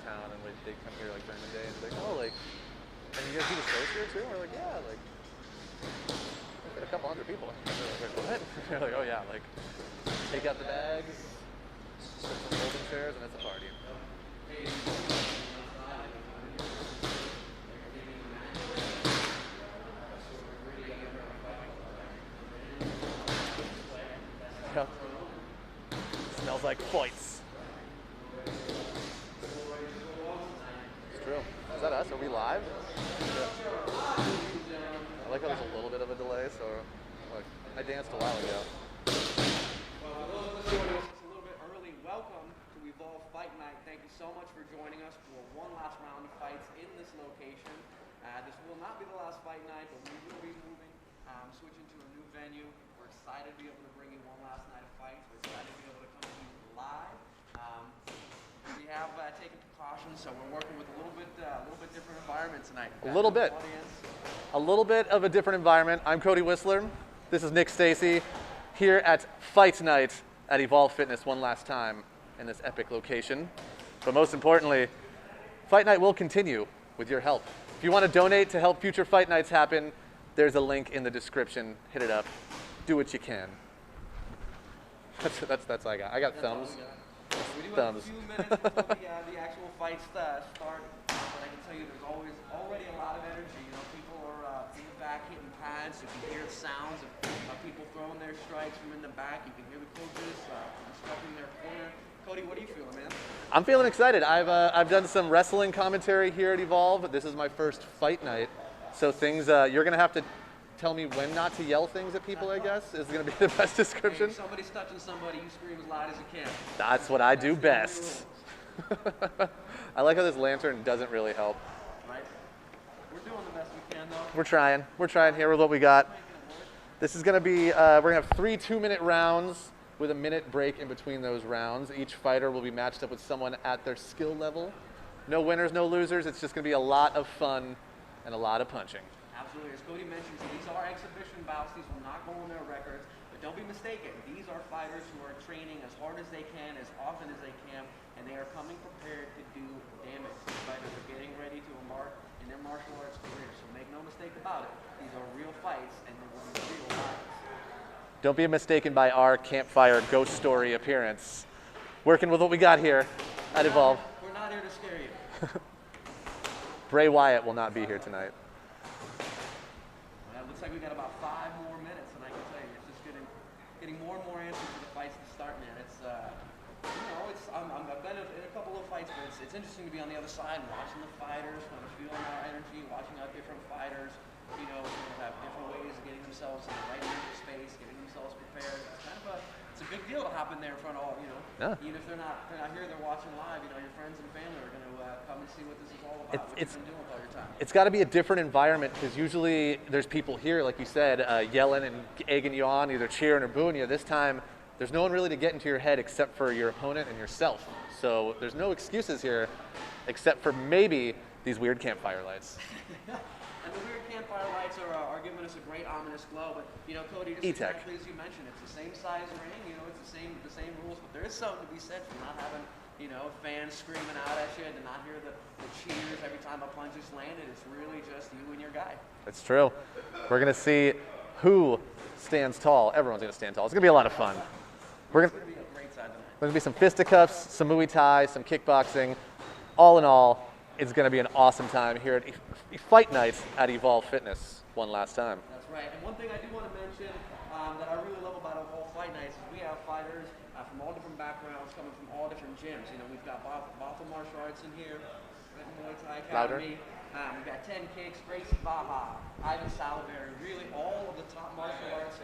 town, and they come here like during the day and be like, oh, like, and you guys do the shows here too? We're like, yeah, like, a couple hundred people. And they're like, what? They're like, oh yeah, like, take out the bags, put some folding chairs, and it's a party. Yep. Smells like fights. It's true. Is that us? Are we live? Yeah. I like how there's a little bit of a delay, so like I danced a while ago. Well, for those of us joining us a little bit early, welcome to Evolv Fight Night. Thank you so much for joining us for one last round of fights in this location. This will not be the last fight night, but we will be moving, switching to a new venue. We're excited to be able to bring you one last night of fights. We're excited to be able to come to you live. We have taken precautions, so we're working with a little bit different environment tonight. A little bit. A little bit of a different environment. I'm Cody Whistler. This is Nick Stacy here at Fight Night at Evolv Fitness one last time in this epic location. But most importantly, Fight Night will continue with your help. If you want to donate to help future Fight Nights happen, there's a link in the description. Hit it up. Do what you can. That's all I got. I got thumbs. We do have a few minutes before the actual fights start, but I can tell you there's already a lot of energy. You know, people are in the back hitting pads. You can hear the sounds of people throwing their strikes from in the back. You can hear the coaches instructing their corner. Cody, what are you feeling, man? I'm feeling excited. I've done some wrestling commentary here at Evolv. This is my first fight night, so things you're gonna have to tell me when not to yell things at people, I guess, is going to be the best description. If somebody's touching somebody, you scream as loud as you can. That's what I do best. I like how this lantern doesn't really help. Right. We're doing the best we can, though. We're trying. We're trying here with what we got. This is going to be, we're going to have 3 2-minute rounds with a minute break in between those rounds. Each fighter will be matched up with someone at their skill level. No winners, no losers. It's just going to be a lot of fun and a lot of punching. Absolutely. As Cody mentioned, these are exhibition bouts. These will not go on their records. But don't be mistaken. These are fighters who are training as hard as they can, as often as they can, and they are coming prepared to do damage. These fighters are getting ready to embark in their martial arts career. So make no mistake about it. These are real fights, and they're going to be real lives. Don't be mistaken by our campfire ghost story appearance. Working with what we got here at Evolv. We're not here to scare you. Bray Wyatt will not be here tonight. Looks like we got about 5 more minutes, and I can tell you, it's just getting more and more answers to the fights to start, man. It's you know, I've been in a couple of fights, but it's interesting to be on the other side and watching the fighters, kind of feeling our energy, watching how different fighters, you know, have different ways of getting themselves in the right mental space, getting themselves prepared. It's kind of it's a big deal to hop in there in front of all, you know. Yeah. Even if they're not here, they're watching live. You know, your friends and family are going to come and see what this is all about. What you've been doing with all your time. It's got to be a different environment because usually there's people here, like you said, yelling and egging you on, either cheering or booing you. This time, there's no one really to get into your head except for your opponent and yourself. So there's no excuses here except for maybe these weird campfire lights. And the weird campfire lights are giving us a great ominous glow. But you know, Cody, just exactly as you mentioned, it's the same size ring. You know, it's the same rules. But there is something to be said for not having, you know, fans screaming out at you, and to not hear the cheers every time a punch is landed. It's really just you and your guy. That's true. We're gonna see who stands tall. Everyone's gonna stand tall. It's gonna be a lot of fun. It's gonna be a great time tonight. There's gonna be some fisticuffs, some Muay Thai, some kickboxing. All in all, it's going to be an awesome time here at Fight Night at Evolv Fitness one last time. That's right. And one thing I do want to mention that I really love about Evolv Fight Nights is we have fighters from all different backgrounds, coming from all different gyms. You know, we've got Bothell Martial Arts in here, Muay Thai Academy. We've got 10 Kicks, Gracie Baja, Ivan Salivary. Really, all of the top martial arts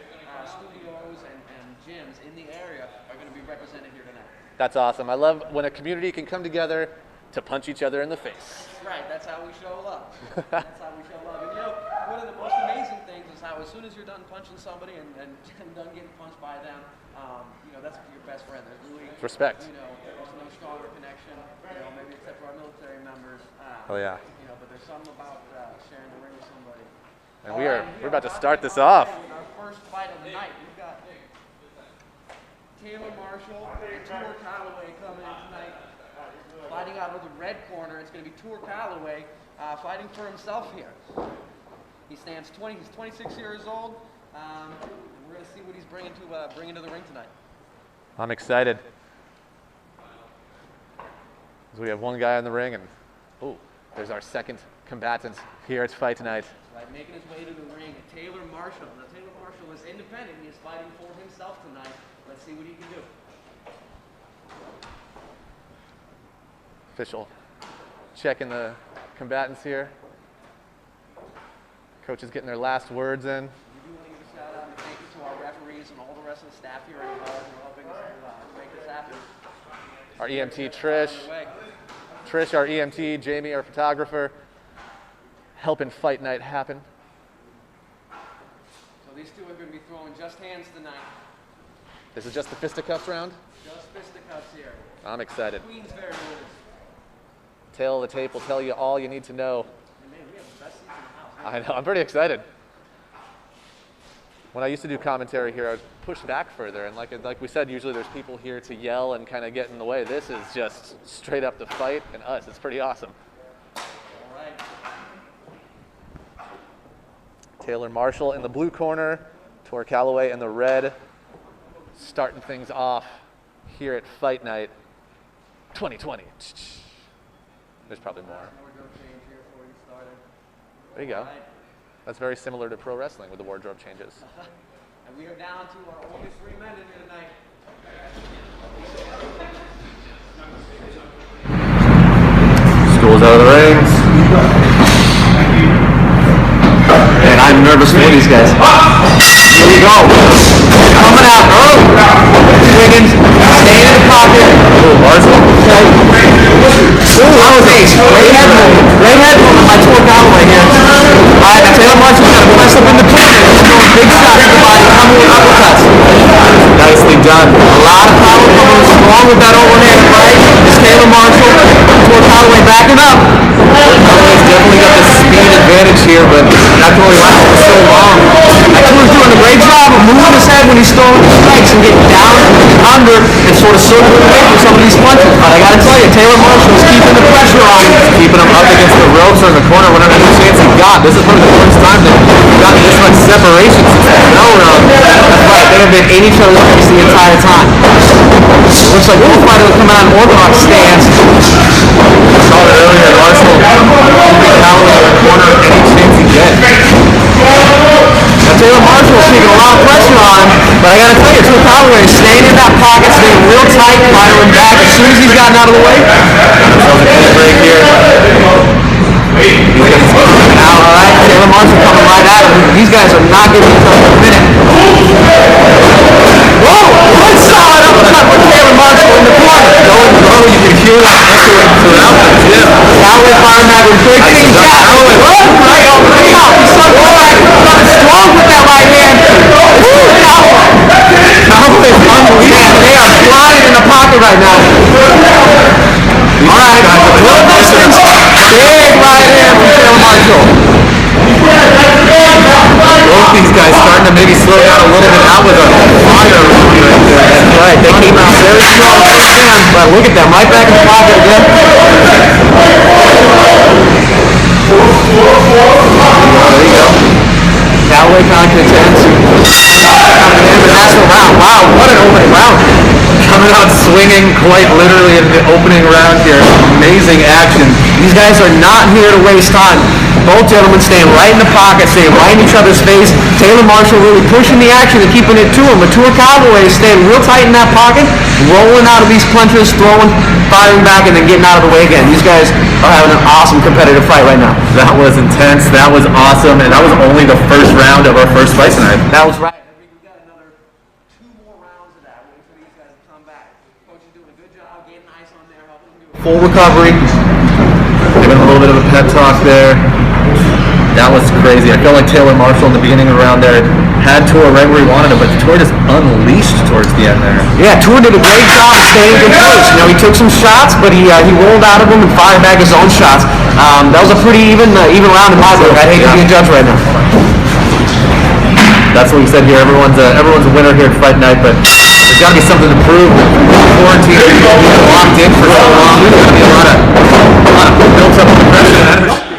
studios and gyms in the area are going to be represented here tonight. That's awesome. I love when a community can come together to punch each other in the face. Right, that's how we show love. That's how we show love. And you know, one of the most amazing things is how as soon as you're done punching somebody and done getting punched by them, you know, that's your best friend. There's really respect. You know, there's no stronger connection, you know, maybe except for our military members. Oh yeah. You know, but there's something about sharing the ring with somebody. And we're about to start this off. Our first fight of the night, we've got Taylor Marshall and Callaway coming in tonight. Fighting out of the red corner, it's going to be Tour Callaway fighting for himself here. He stands 20. He's 26 years old. We're going to see what he's bringing to the ring tonight. I'm excited. So we have one guy in the ring, and there's our second combatant here at Fight Night. Right, making his way to the ring, Taylor Marshall. Now, Taylor Marshall is independent. He is fighting for himself tonight. Let's see what he can do. Official checking the combatants here. Coach is getting their last words in. We do want to give a shout out and thank you to our referees and all the rest of the staff here at Evolv for helping us make this happen. Our EMT Trish, our EMT, Jamie, our photographer, helping Fight Night happen. So these two are going to be throwing just hands tonight. This is just the fisticuffs round? Just fisticuffs here. I'm excited. Queensberry rules. Tail of the tape will tell you all you need to know. And man, we have the best seats in the house. I know, I'm pretty excited. When I used to do commentary here, I was pushed back further, and like we said, usually there's people here to yell and kind of get in the way. This is just straight up the fight and us. It's pretty awesome. All right. Taylor Marshall in the blue corner, Tor Callaway in the red, starting things off here at Fight Night 2020. There's probably more. Wardrobe change here before we get started. There you go. All right. That's very similar to pro wrestling with the wardrobe changes. And we are down to our only 3 men in here tonight. School's out of the rings. And I'm nervous for these guys. Here we go. Coming out. Wiggins. Staying in the pocket. Marshall. Okay. That was ace. Great head movement. Great head movement by Tor Callaway here. Alright, now Taylor Marshall's got to press up in the corner. He's throwing big shots at the body, coming with uppercuts. Nicely done. A lot of power coming strong with that overhand right. It's Taylor Marshall. Tor Callaway backing up. Callaway's definitely got the speed advantage here, but not to only last for so long. Taylor's doing a great job of moving his head when he's throwing the strikes and getting down and under and sort of circling away from some of these punches. But I gotta tell you, Taylor Marshall is keeping the pressure on him. Keeping him up against the ropes or in the corner, whatever chance he got. This is probably the first time that we've gotten this much separation since the bell round. That's right, they have been in each other's face the entire time. Looks like both fighters are coming out in orthodox stance. I saw it earlier, Marshall keeping Callaway in the corner any chance he gets. Now Taylor Marshall is taking a lot of pressure on him, but I gotta tell you, Tor Callaway is staying in that pocket, staying real tight, firing back as soon as he's gotten out of the way. Break here. Alright, Taylor Marshall coming right at him. These guys are not giving each other a minute. Whoa! One solid uppercut from Taylor Marshall in the corner. Going low, you can hear that echoing throughout the gym. Callaway firing back with big things. Callaway right on the top. He's so strong with that right hand. Callaway's unleashed. They are flying in the pocket right now. Alright, little distance. Big right hand from Taylor Marshall. Both these guys starting to maybe slow down a little bit out with a fire right there. That's right, they came out very strong again, but look at them, right back in the pocket again. There you go. Callaway confidence ends. Coming in the national round. Wow, what an opening round. Coming out swinging quite literally in the opening round here. Amazing action. These guys are not here to waste time. Both gentlemen staying right in the pocket, staying right in each other's face. Taylor Marshall really pushing the action and keeping it to him. But Tor Callaway is staying real tight in that pocket, rolling out of these punches, throwing, firing back, and then getting out of the way again. These guys are having an awesome competitive fight right now. That was intense. That was awesome. And that was only the first round of our first fight tonight. That was right. We got another 2 more rounds of that. Waiting for these guys to come back. Coach is doing a good job getting ice on there, helping them do it. Full recovery. Giving a little bit of a pep talk there. That was crazy. I felt like Taylor Marshall in the beginning of the round there had Tor right where he wanted him, but Tor just unleashed towards the end there. Yeah, Tor did a great job of staying in good place. You know, he took some shots, but he rolled out of them and fired back his own shots. That was a pretty even round in my book. I'd hate to be a judge right now. That's what we said here. Everyone's a winner here at Fight Night, but There's got to be something to prove. Quarantine, being locked in for so long. There's got to be a lot of built up depression and energy.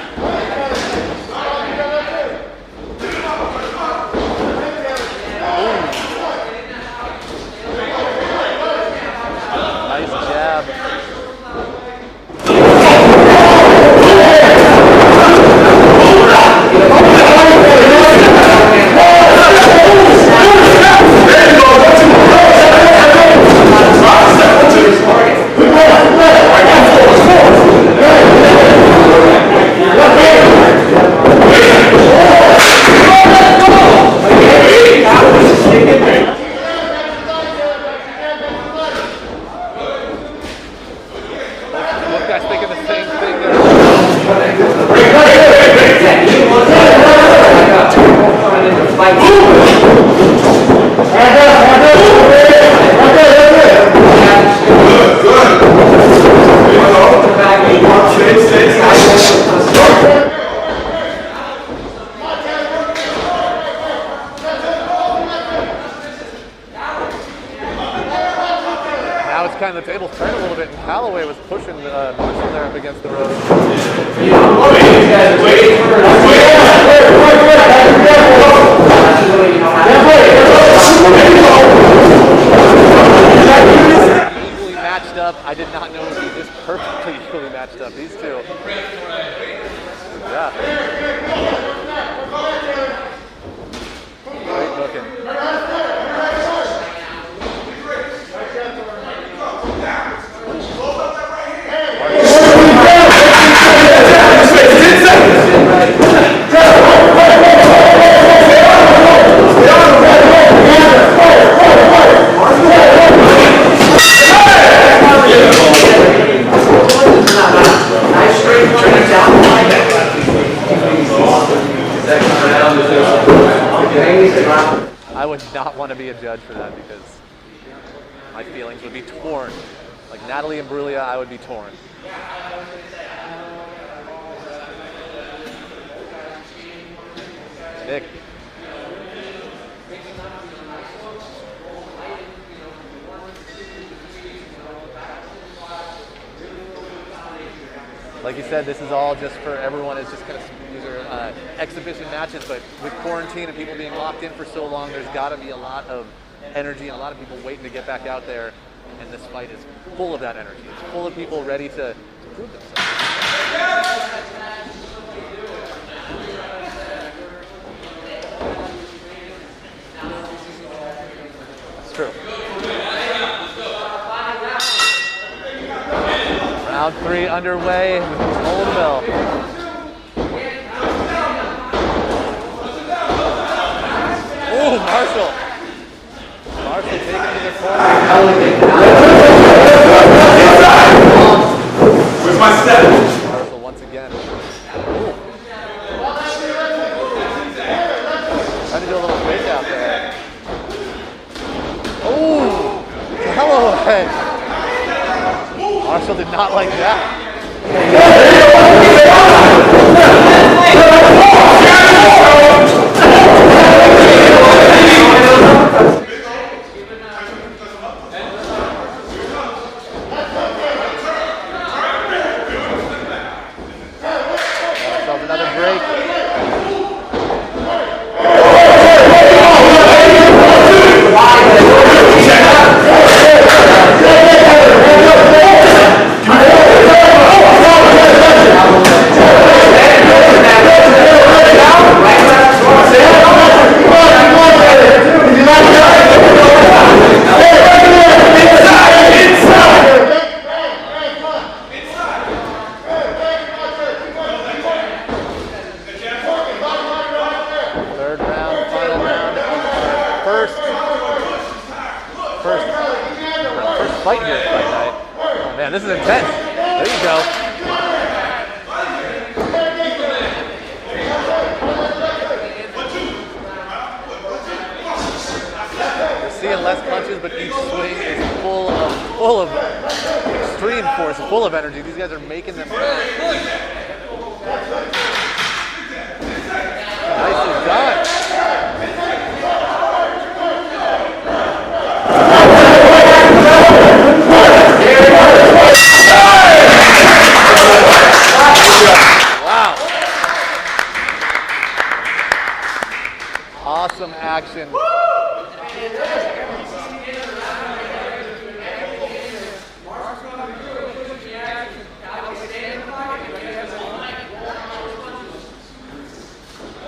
Kind of the tables turned a little bit, and Callaway was pushing Marshall there up against the rope. Equally matched up. I did not know it would be this perfectly equally matched up. These two. Yeah. Great looking. I would not want to be a judge for that because my feelings would be torn. Like Natalie and Brulia, I would be torn. Nick. Like you said, this is all just for everyone. It's just kind of, these are exhibition matches, but with quarantine and people being locked in for so long, there's got to be a lot of energy and a lot of people waiting to get back out there. And this fight is full of that energy. It's full of people ready to prove themselves. That's true. Round 3 underway. Hold the bell. Ooh, Marshall. Marshall taking it to the corner. Where's my step? Marshall once again. Ooh. Trying to do a little fake out there. Ooh, Callaway. Marshall did not like that. Another break. Fight here at Fight Night. Oh man, this is intense. There you go. You're seeing less punches, but each swing is full of extreme force, full of energy. These guys are making them. Nicely done. action.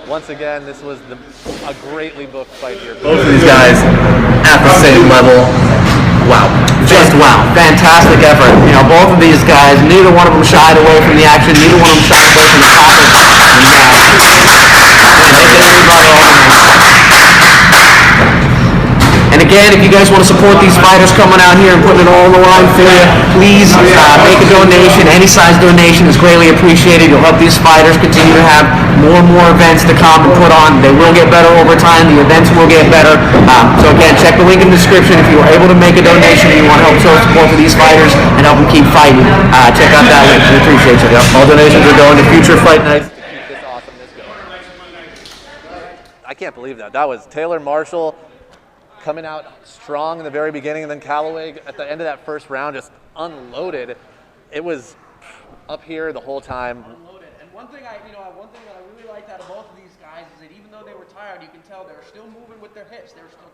Once again, this was a greatly booked fight here. Both of these guys at the same level. Wow. Just wow. Fantastic effort. You know, both of these guys, neither one of them shied away from the action. Neither one of them shied away from the pocket. And again, if you guys want to support these fighters coming out here and putting it all on the line for you, please make a donation. Any size donation is greatly appreciated. You'll help these fighters continue to have more and more events to come and put on. They will get better over time. The events will get better. So again, check the link in the description if you are able to make a donation and you want to help show support for these fighters and help them keep fighting. Check out that link. We appreciate you. Yep. All donations are going to future fight nights. Keep this awesomeness going. I can't believe that. That was Taylor Marshall coming out strong in the very beginning, and then Callaway at the end of that first round just unloaded. It was up here the whole time. Unloaded. And one thing that I really liked out of both of these guys is that even though they were tired, you can tell they were still moving with their hips. They were still,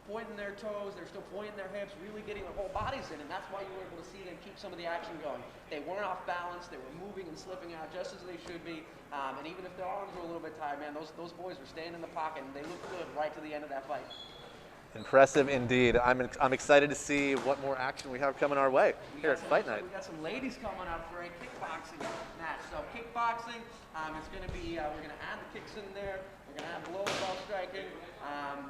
pointing their toes. They're still pointing their hips, really getting their whole bodies in, and that's why you were able to see them keep some of the action going. They weren't off balance. They were moving and slipping out just as they should be. And even if their arms were a little bit tired, man, those boys were staying in the pocket, and they looked good right to the end of that fight. Impressive indeed. I'm excited to see what more action we have coming our way here at Fight Night. We got some ladies coming up for a kickboxing match. So kickboxing, it's going to be, we're going to add the kicks in there. We're going to add below the belt striking.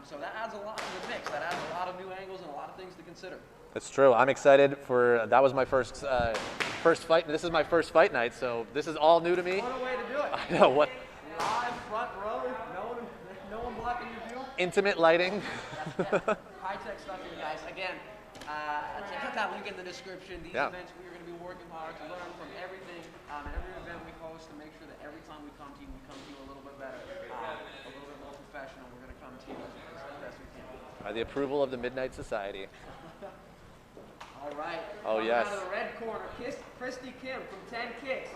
So that adds a lot to the mix. That adds a lot of new angles and a lot of things to consider. That's true. I'm excited for, that was my first fight. This is my first fight night, so this is all new to me. What a way to do it. I know what. Live, front row, no one blocking your view. Intimate lighting. High-tech stuff here, guys. Again, check out that link in the description. These events, we are going to be working hard to learn from everything, and every event we host to make sure that every time we come to you a little bit better, a little bit more professional. We're going to come to you as best we can. By the approval of the Midnight Society. All right. Oh, yes. Out of the red corner, Christy Kim from 10 Kicks,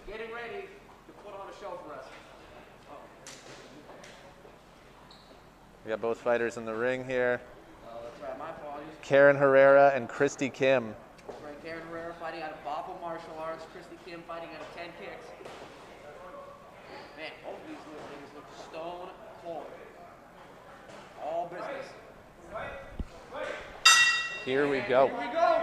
getting ready to put on a show for us. We got both fighters in the ring here. Oh, that's right. My apologies. Karen Herrera and Christy Kim. That's right. Karen Herrera fighting out of Boppo Martial Arts. Christy Kim fighting out of 10 Kicks. Man, both of these ladies look stone cold. All business. Here we go. Here we go.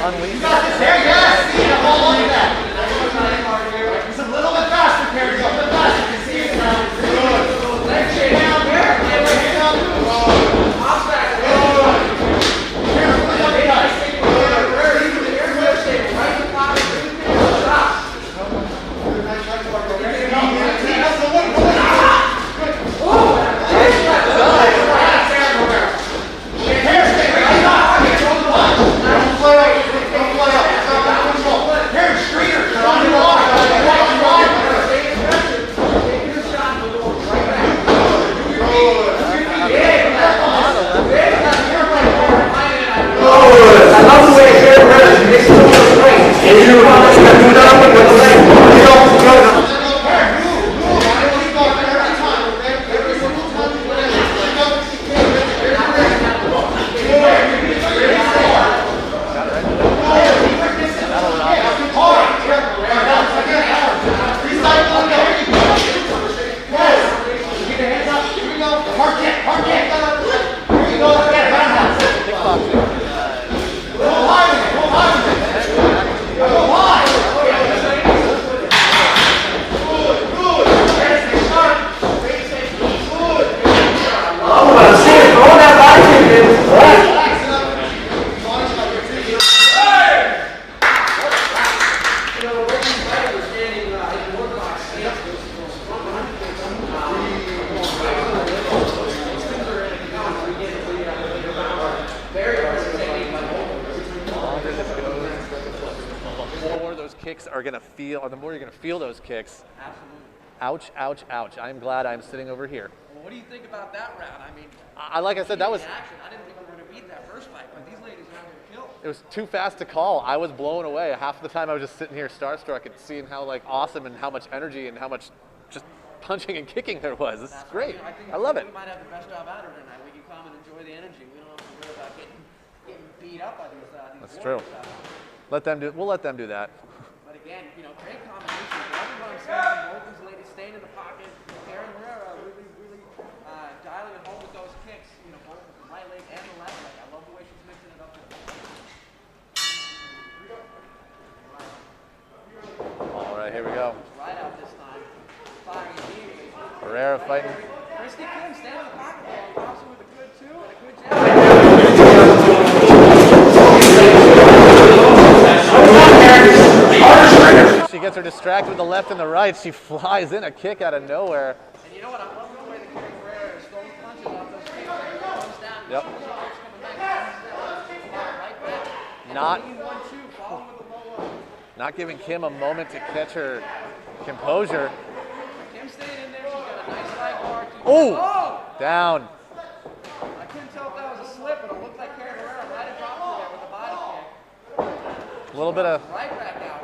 Unleashed. are going to feel, or the more you're going to feel those kicks. Absolutely. Ouch, ouch, ouch. I'm glad I'm sitting over here. Well, what do you think about that round? I mean, like I said, that was... Action. I didn't think we were going to beat that first fight, but these ladies are going to kill. It was too fast to call. I was blown away. Half the time I was just sitting here starstruck and seeing how like awesome and how much energy and how much just punching and kicking there was. This is great. I love it. We might have the best job out of tonight. We can come and enjoy the energy. We don't have to worry about getting beat up by these That's true. We'll let them do that. But again, you know, great combination. Everyone seeing both these ladies staying in the pocket. Herrera really dialing it home with those kicks. You know, both with the right leg and the left leg. I love the way she's mixing it up. All right, here we go. Right out this time. Firing immediately. Herrera fighting. Christy Kim standing in the pocket though. Also with a good two and a good jab. She gets her distracted with the left and the right. She flies in a kick out of nowhere. And you know what? I love the way the Herrera is throwing punches off those kicks. Comes down. Yep. Not giving Kim a moment to catch her composure. Kim stayed in there. She's got a nice leg bar. Oh! Down. I couldn't tell if that was a slip, but it looked like Herrera might have dropped her there with a body kick. A little bit of right back out.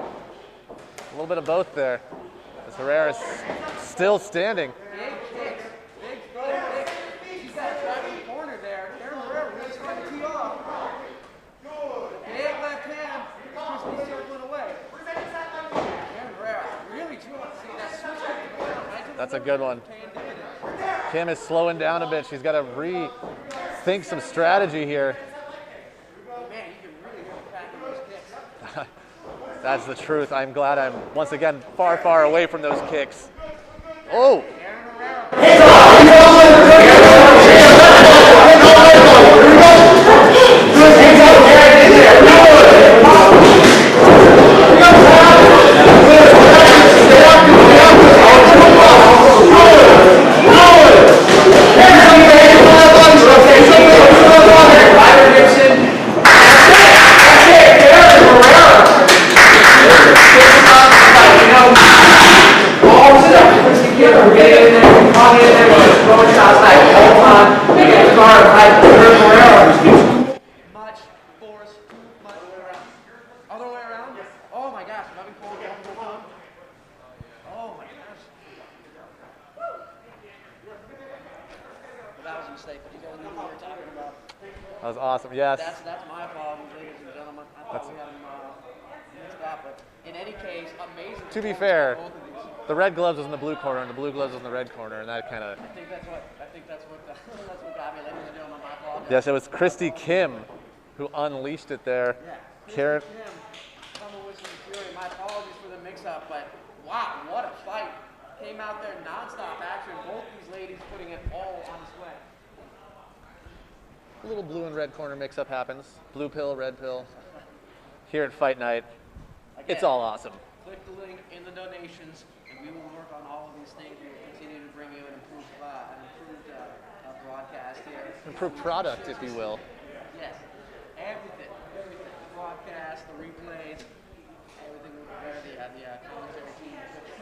A little bit of both there. As Herrera's still standing. Big kicks. Big kicks. She's got a trap in the corner there. Herrera really starting to tee off. Big left hand. Christy circling away. Herrera really trying to see that switch to the ground. That's a good one. Kim is slowing down a bit. She's got to rethink some strategy here. Man, you can really hear the crack in those kicks. That's the truth. I'm glad I'm once again far, far away from those kicks. Oh! Much force, much around. Other way around? Yes. Oh my gosh, I'm having cold down. Oh my gosh. That was a mistake, but you guys knew what we were talking about. That was awesome, yes. That's my apologies, ladies and gentlemen. I thought we had them mixed up, but in any case, amazing. To be fair, the red gloves was in the blue corner and the blue gloves was in the red corner, and that kind of... I think that's what that's what got me, ladies and gentlemen. My apologies. Yes, it was Christy Kim who unleashed it there. Yeah. Karen. Kim, coming with some fury. My apologies for the mix-up, but wow, what a fight. Came out there non-stop action. Both these ladies putting it all on display. A little blue and red corner mix-up happens. Blue pill, red pill. Here at Fight Night, it's all awesome. Click the link in the donations, and we will work on all of these things. We will continue to bring you an improved broadcast here. Improved product, if you will. Yes, everything. The broadcast, the replays, everything will be there. The commentary team.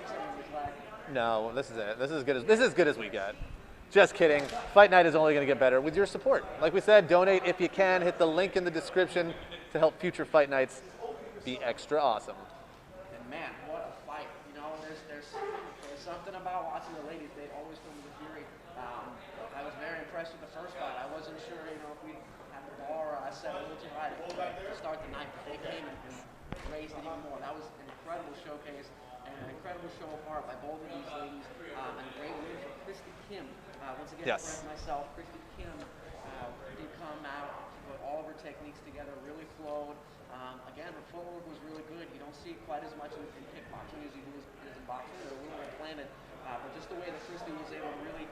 Something was lacking. No, this is it. This is as good as we get. Just kidding. Fight Night is only going to get better with your support. Like we said, donate if you can. Hit the link in the description to help future Fight Nights be extra awesome. And man, what a fight. You know, there's something about watching the ladies. They always come with fury. I was very impressed with the first fight. I wasn't sure, you know, if we'd have the bar. I set a little too high to start the night, but they came and raised it even more. That was an incredible showcase and an incredible show apart by both of these ladies. And a great win for Christy Kim. Once again, Yes. for myself, Christy Kim did come out, she put all of her techniques together, really flowed. Again, her footwork was really good. You don't see it quite as much in kickboxing as you do as in boxing. They're a little more planted. But just the way that Christy was able to really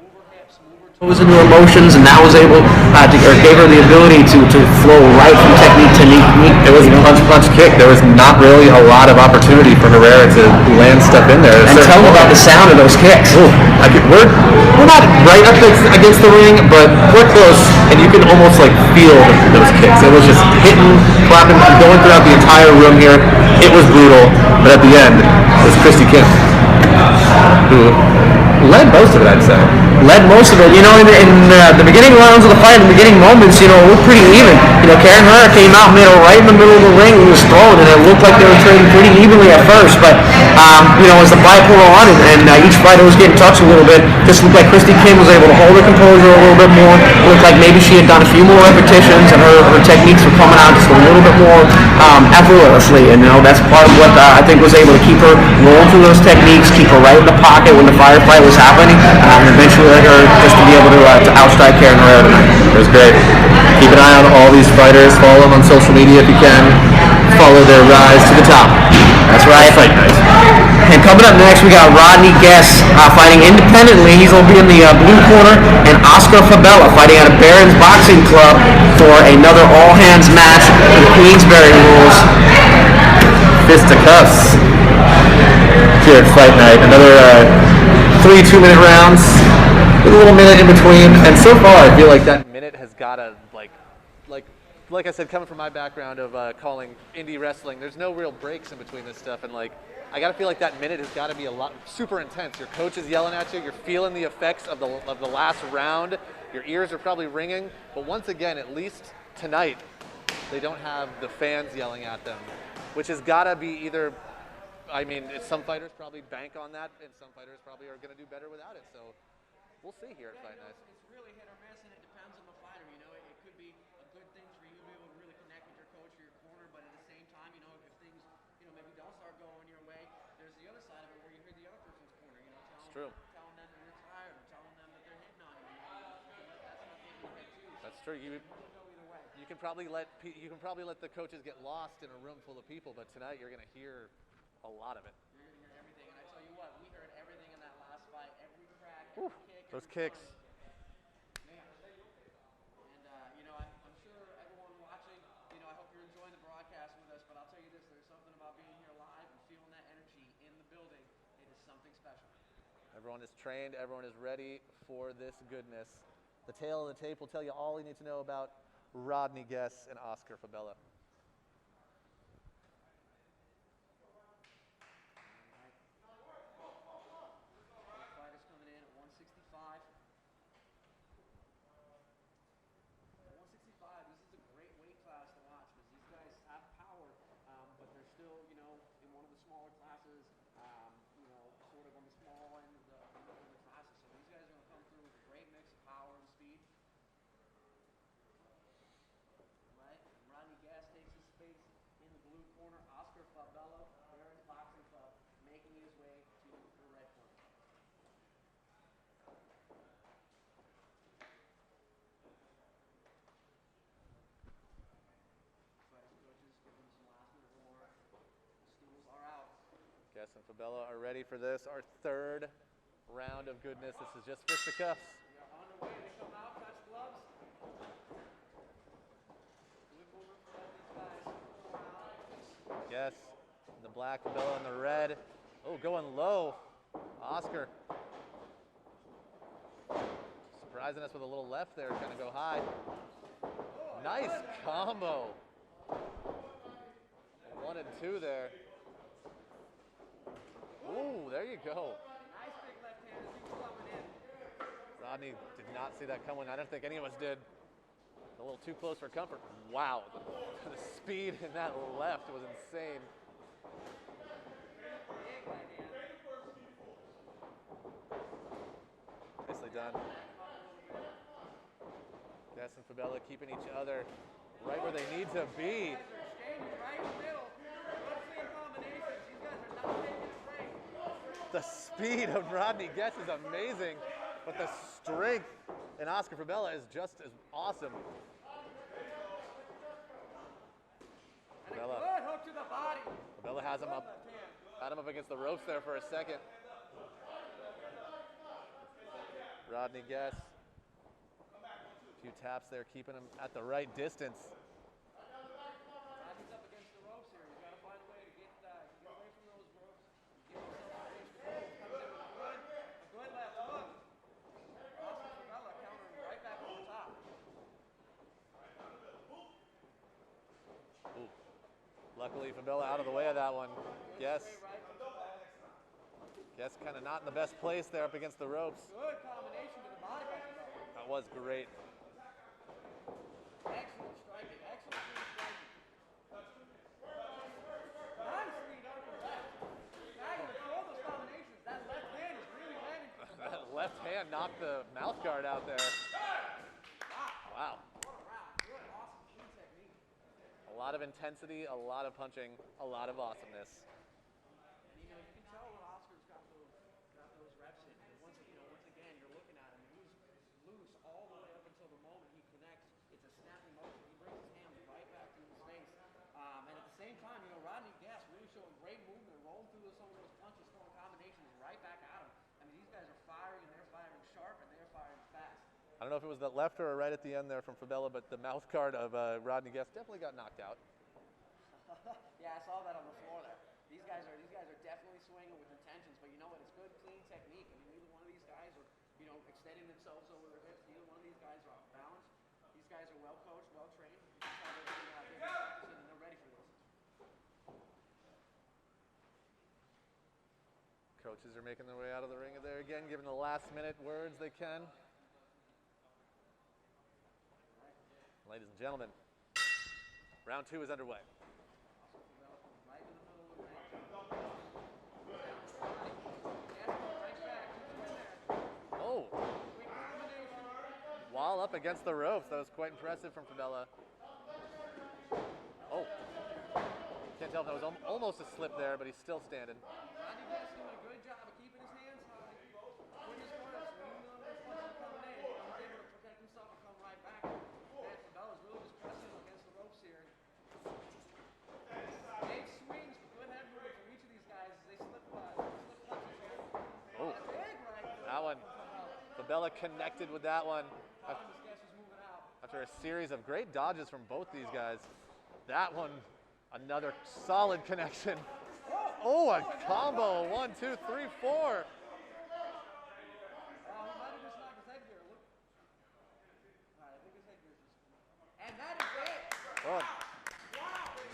move her hips, move her toes Into emotions, and that was able or gave her the ability to flow right from technique to technique. It was a punch kick. There was not really a lot of opportunity for Herrera to land stuff in there. And tell them about the sound of those kicks. We're not right up against the ring, but we're close, and you can almost like feel those kicks. It was just hitting, clapping, going throughout the entire room here. It was brutal. But at the end, it was Christy Kim who led most of it, I'd say. Led most of it. You know, in the beginning rounds of the fight, in the beginning moments, you know, it looked pretty even. You know, Karen Herrera came out, made her right in the middle of the ring and was throwing, and it looked like they were trading pretty evenly at first. But, you know, as the fight went on and each fighter was getting touched a little bit, just looked like Christy Kim was able to hold her composure a little bit more. It looked like maybe she had done a few more repetitions and her techniques were coming out just a little bit more effortlessly. And, you know, that's part of what I think was able to keep her rolling through those techniques, keep her right in the pocket when the firefight was happening, and eventually let her just to be able to outstrike Karen Herrera tonight. It was great. Keep an eye on all these fighters. Follow them on social media if you can. Follow their rise to the top. That's right. Fight night. And coming up next, we got Rodney Guess fighting independently. He's going to be in the blue corner, and Oscar Fabella fighting out of Barron's Boxing Club for another all-hands match in Queensberry rules. Fisticuffs here at Fight Night. Another 3 2-minute rounds with a little minute in between. And so far, I feel like that minute has got to, like I said, coming from my background of calling indie wrestling, there's no real breaks in between this stuff. And, like, I got to feel like that minute has got to be a lot super intense. Your coach is yelling at you. You're feeling the effects of the last round. Your ears are probably ringing. But once again, at least tonight, they don't have the fans yelling at them, which has got to be either, I mean, some fighters probably bank on that, and some fighters probably are going to do better without it. So we'll see here at Fight Night. It's really hit or miss, and it depends on the fighter. You know, it could be a good thing for you to be able to really connect with your coach or your corner, but at the same time, you know, if things, you know, maybe don't start going your way, there's the other side of it where you hear the other person's corner. You know, telling them that you're tired or telling them that they're hitting on you. You know, that's not getting your head too. That's true. You can probably let the coaches get lost in a room full of people, but tonight you're going to hear a lot of it. You're going to hear everything, and I tell you what, we heard everything in that last fight. Every crack, Whew, every kick, those every kicks. punch. Man. And you know, I'm sure everyone watching, you know, I hope you're enjoying the broadcast with us. But I'll tell you this: there's something about being here live and feeling that energy in the building. It is something special. Everyone is trained. Everyone is ready for this goodness. The tail of the tape will tell you all you need to know about Rodney Guess and Oscar Fabella. Fighters coming in at 165. 165, this is a great weight class to watch because these guys have power, but they're still, you know, in one of the smaller classes, you know, sort of on the small end of the classes. So these guys are going to come through with a great mix of power and speed. Right? And Rodney Guess takes his space in the blue corner. Oscar Fabella, Barron's Boxing Club, making his way to the red corner. Guess and Fabella are ready for this. Our third round of goodness. This is just fisticuffs. We are on the way. They come out, touch gloves. Good movement for both these guys. Guess in the black, Fabella in the red. Oh, going low. Oscar. Surprising us with a little left there, trying to go high. Nice combo. 1 and 2 there. Ooh, there you go. Nice big left hand as he was coming in. Rodney did not see that coming. I don't think any of us did. A little too close for comfort. Wow, the speed in that left was insane. Big right hand. Nicely done. Guess and Fabella keeping each other right where they need to be. These guys are exchanging right in the middle. Let's see combinations. These guys are not taking a break. The speed of Rodney Guess is amazing, but the strength in Oscar Fabella is just as awesome. And a good hook to the body. Fabella has him up, had him up against the ropes there for a second. Rodney Guess, a few taps there, keeping him at the right distance. Rodney's up against the ropes here. He's got to find a way to get away from those ropes. Get himself against the ropes. Comes in with a good left hook. Oscar Fabella countering right back over top. Ooh. Luckily, Fabella out of the way of that one. Guess kind of not in the best place there up against the ropes. Good combination to the body by Fabella. That was great. Excellent striking. Excellent clean striking. Nice lead over left. Now you control those combinations. That left hand is really landing for Fabella. That left hand knocked the mouth guard out there. Wow. What a round. Good, awesome, clean technique. A lot of intensity, a lot of punching, a lot of awesomeness. And you can tell when Oscar's got those reps in. And once again, you're looking at him. He's loose all the way up until the moment he connects. It's a snapping motion. He brings his hand right back to his face. And at the same time, Rodney Guess really showing great movement, rolling through some of those punches, throwing combinations right back at him. I mean, these guys are firing, and they're firing sharp, and they're firing fast. I don't know if it was the left or right at the end there from Fabella, but the mouth guard of Rodney Guest definitely got knocked out. Yeah, I saw that on the floor there. These guys are definitely swinging with intentions, but you know what? It's good, clean technique. I mean, neither one of these guys are, extending themselves over their hips. Neither one of these guys are off balance. These guys are well coached, well trained. And they're ready for this. Coaches are making their way out of the ring there again, giving the last minute words they can. Ladies and gentlemen, round 2 is underway. Right in the middle of the ring. Oh! While up against the ropes, that was quite impressive from Fabella. Oh! Can't tell if that was almost a slip there, but he's still standing. Rodney Guest doing a good job of keeping his hands high, putting his corners, swinging on those punches coming in. He's able to protect himself and come right back. Man, Fabella's really just pressing against the ropes here. Big swings, but good head movement from each of these guys as they slip punches here. Oh. And a big right hook That one. from Fabella connected with that one Rodney Guest is moving out. after a series of great dodges from both these guys. That one, another solid connection. Oh, a combo. 1, 2, 3, 4. He might have just knocked his head gear. Look. All right, I think his head gear is just. And that is it. Oh,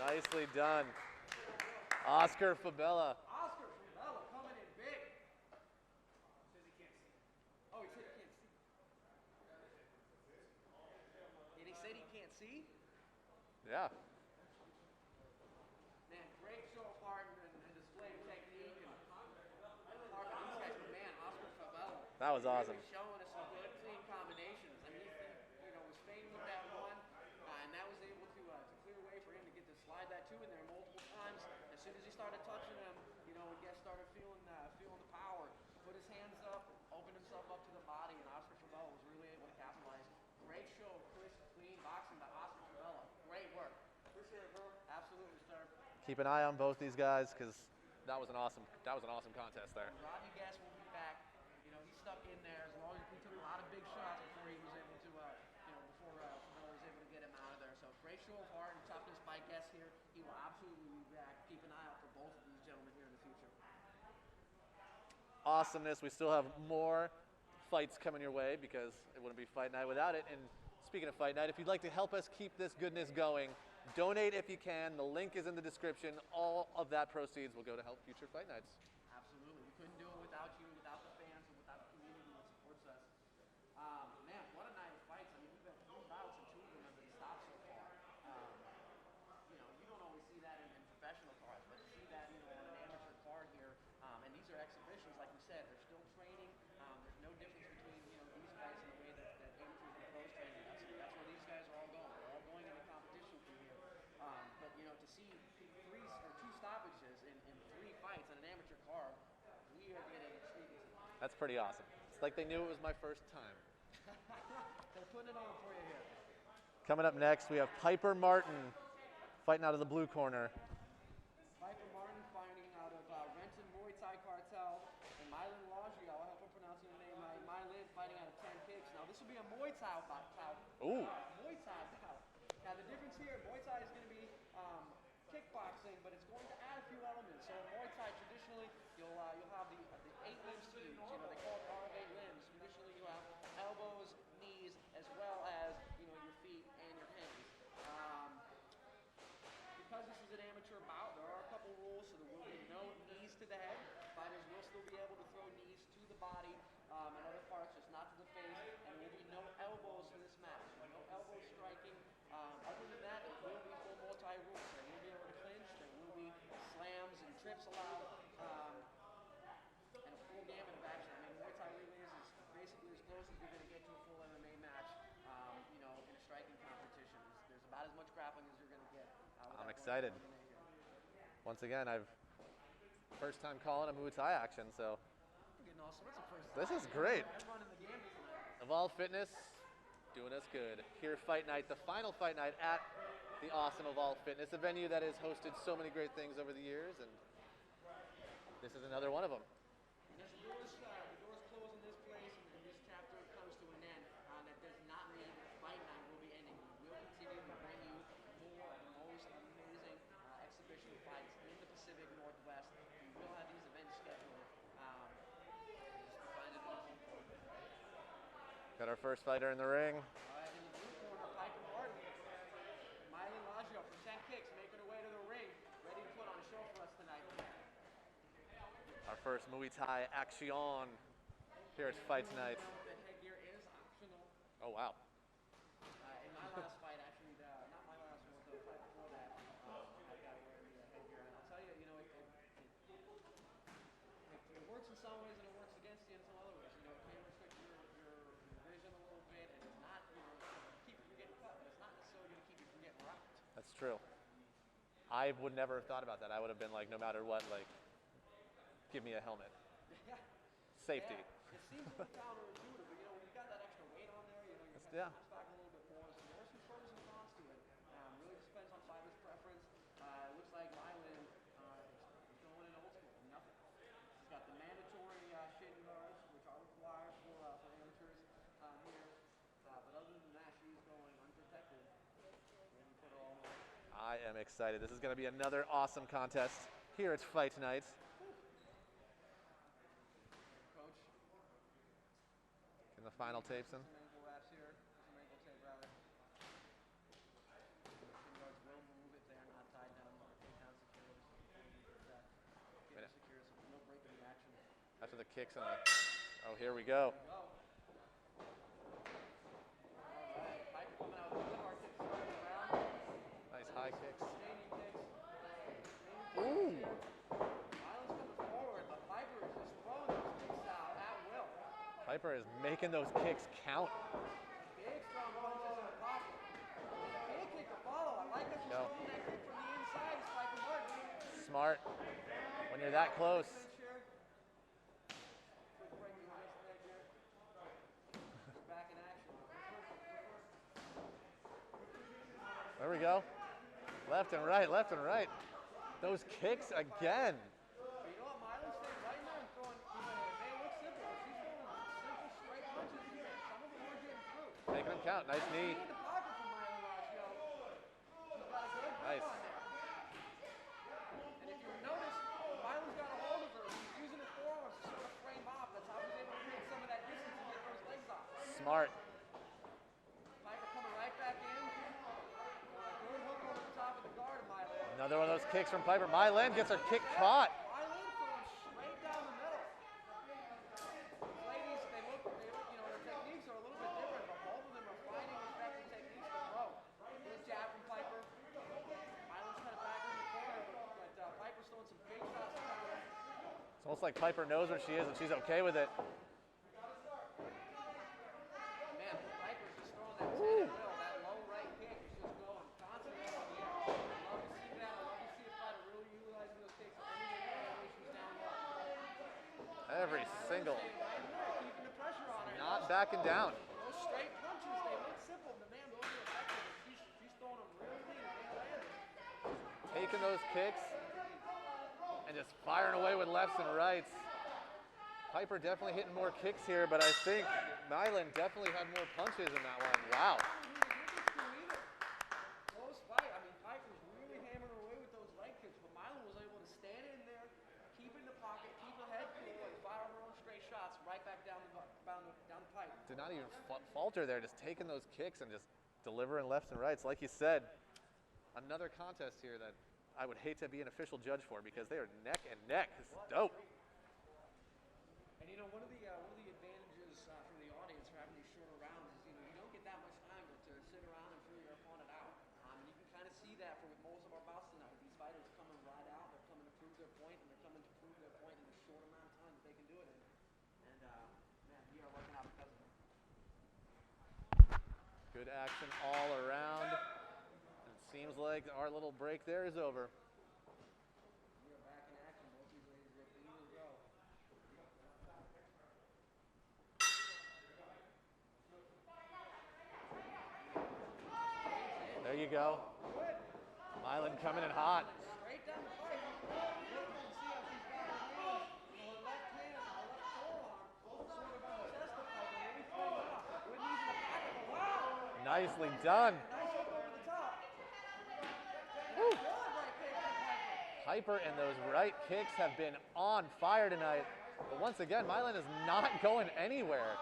nicely done. Oscar Fabella. Oscar Fabella coming in big. Says he can't see. Oh, he said he can't see. Did he say he can't see? Yeah. Man, great show of heart and display of technique and heart by these guys. But man, Oscar Fabella. That was awesome. Really showing us some good, clean combinations. I mean, he was fading with that one, and that was able to clear away for him to get to slide that 2 in there multiple times. As soon as he started touching him, and Guest started feeling the power, put his hands up, opened himself up to the body, and Oscar Fabella was really able to capitalize. Great show of crisp, clean boxing by Oscar Fabella. Great work. Appreciate it, bro. Absolutely, sir. Keep an eye on both these guys because that was an awesome contest there. Rodney Guest will be back. He stuck in there as long as he took a lot of big shots before he was able to, before Fabella was able to get him out of there. So great show of heart and toughness by Guest here. He will absolutely be back. Keep an eye out for both of these gentlemen here in the future. Awesomeness. We still have more fights coming your way because it wouldn't be Fight Night without it. And speaking of Fight Night, if you'd like to help us keep this goodness going, donate if you can. The link is in the description. All of that proceeds will go to help future Fight Nights. Absolutely. We couldn't do it without you, without the fans, and without the community that supports us. Man, what a night of fights. I mean, we've been 3 bouts and 2 of them have been stopped so far. You don't always see that in professional cards, but to see that on an amateur card here, and these are exhibitions, like we said, they're still training. There's no difference between these guys and the way that amateurs and pros training. That's where these guys are all going. They're all going into competition from here. But to see 2 stoppages in 3 fights on an amateur card, we are getting treated. That's pretty awesome. It's like they knew it was my first time. They're putting it on for you here. Coming up next, we have Piper Martin fighting out of the blue corner. Piper Martin fighting out of Renton Muay Thai Cartel and Milan Lodgy. I'll help him pronounce your name right. Milan fighting out of 10 kicks. Now this will be a Muay Thai bout. Ooh. Muay Thai bout. Now the difference here, Muay Thai is going to be kickboxing, but it's going to add a few elements. So in Muay Thai, traditionally, you'll have the 8 limbs to use. They call it Barr of 8 limbs. Traditionally, you have elbows, knees, as well as your feet and your hands. Because this is an amateur excited. Once again, first time calling a Muay Thai action, so Getting all sorts of first this time. is great. Everyone in the game is tonight. Evolv Fitness doing us good. Here fight night, the final fight night at the awesome Evolv Fitness, a venue that has hosted so many great things over the years, and this is another one of them. As the doors close in this place and this chapter comes to an end, that does not mean that fight night will be ending. We will continue to bring you more of the most amazing exhibition fights in the Pacific Northwest. We will have these events scheduled. Just find it awesome. Got our first fighter in the ring. In the blue corner, Piper Barr, Milan for 10 kicks, making her way to the ring, ready to put on a show for us tonight. Our first Muay Thai action here at Fight Night. The headgear is optional. Oh, wow. In my last fight, actually, not my last one, the fight before that, I got to wear the headgear. And I'll tell you, it works in some ways and it works against you in some other ways. It can restrict your vision a little bit, and it's not, keep you from getting cut, but it's not necessarily going to keep you from getting rocked. That's true. I would never have thought about that. I would have been like, no matter what, like, give me a helmet. Yeah. Safety. Yeah. It seems a little counterintuitive, but when you've got that extra weight on there, your head Yeah. comes back a little bit more. So there's some pros and cons to it. Really just depends on fighter's preference. It looks like Milan is going in old school. Nothing. He's got the mandatory shin guards, which are required for amateurs here. But other than that, she's going unprotected. Ready to put it all away. I am excited. This is going to be another awesome contest here at Fight Night. Coach. In the final tapes in. Some ankle wraps here. Some ankle tape, rather. Shin guards will move if they are not tied down or takedown secure. Get it secure so no breaking the action. After the kicks and oh, here we go. All right, Piper coming out with a good hard kick starting the round. Nice high kicks. Standing kicks. Ooh. Milan's coming forward, but Piper is just throwing those kicks out at will. Piper is making those kicks count. Big strong punches in the pocket. Big kick to follow. I like that she's throwing that kick from the inside. It's like a mark. Smart. When you're that close. Quick break behind his leg here. Back in action. There we go. Left and right, left and right. Those kicks again. But you know what? Milan's staying right now and throwing, they look simple, but she's throwing simple, straight punches here. Some of them are getting through. Making them count. Nice knee. In the pocket from Milan Roccio. She's got a good grip Nice. on there. And if you notice, Milan's got a hold of her. She's using her forearms to sort of frame off. That's how he's able to create some of that distance and get those legs off. Smart. Piper coming right back in. Good hook over the top of the guard of Milan. Another one of those kicks from Piper. Milan gets her kick caught. Milan throwing straight down the middle. These ladies, they look, their techniques are a little bit different, but both of them are finding effective techniques to throw. Good jab from Piper. Milan's kind of back in the corner, but Piper's throwing some big shots to counter. It's almost like Piper knows where she is and she's okay with it. Man, Piper's just throwing that 10 and will, that low right kick is just going constantly up in the air. I love to see that. I love to see a fighter really utilizing those kicks on any elevations down low. Every single. Staying right there, keeping the pressure on her. Not backing down. Those straight punches, they look simple, but man, those are effective. She's throwing them really clean and they landed. Taking those kicks and just firing away with lefts and rights. Piper definitely hitting more kicks here, but I think Milan definitely had more punches in that one. Wow. Close fight. I mean, Piper's really hammering away with those leg kicks, but Milan was able to stand in there, keep in the pocket, keep her head cool, and fire her own straight shots right back down the pipe. Did not even falter there, just taking those kicks and just delivering lefts and rights. Like you said, another contest here that I would hate to be an official judge for because they are neck and neck. This is dope. And one of the advantages for the audience for having these shorter rounds is you don't get that much time to sit around and figure your opponent out. You can kind of see that with most of our bouts tonight. These fighters coming right out, they're coming to prove their point, and they're coming to prove their point in a short amount of time that they can do it in. And man, we are working out because of them. Good action all around. And Seems like our little break there is over. We are back in action. Both these ladies are clean as go. There you go. Milan coming in hot. Straight down the pipe. Look and see how she's got her hands. Her left hand and her left forearm sort of on the chest of Piper. Really playing off. Good knees in the pocket. Wow. Nicely done. Nice hook over the top. Woo. Good right kick from Piper. Piper and those right kicks have been on fire tonight. But once again, Milan is not going anywhere.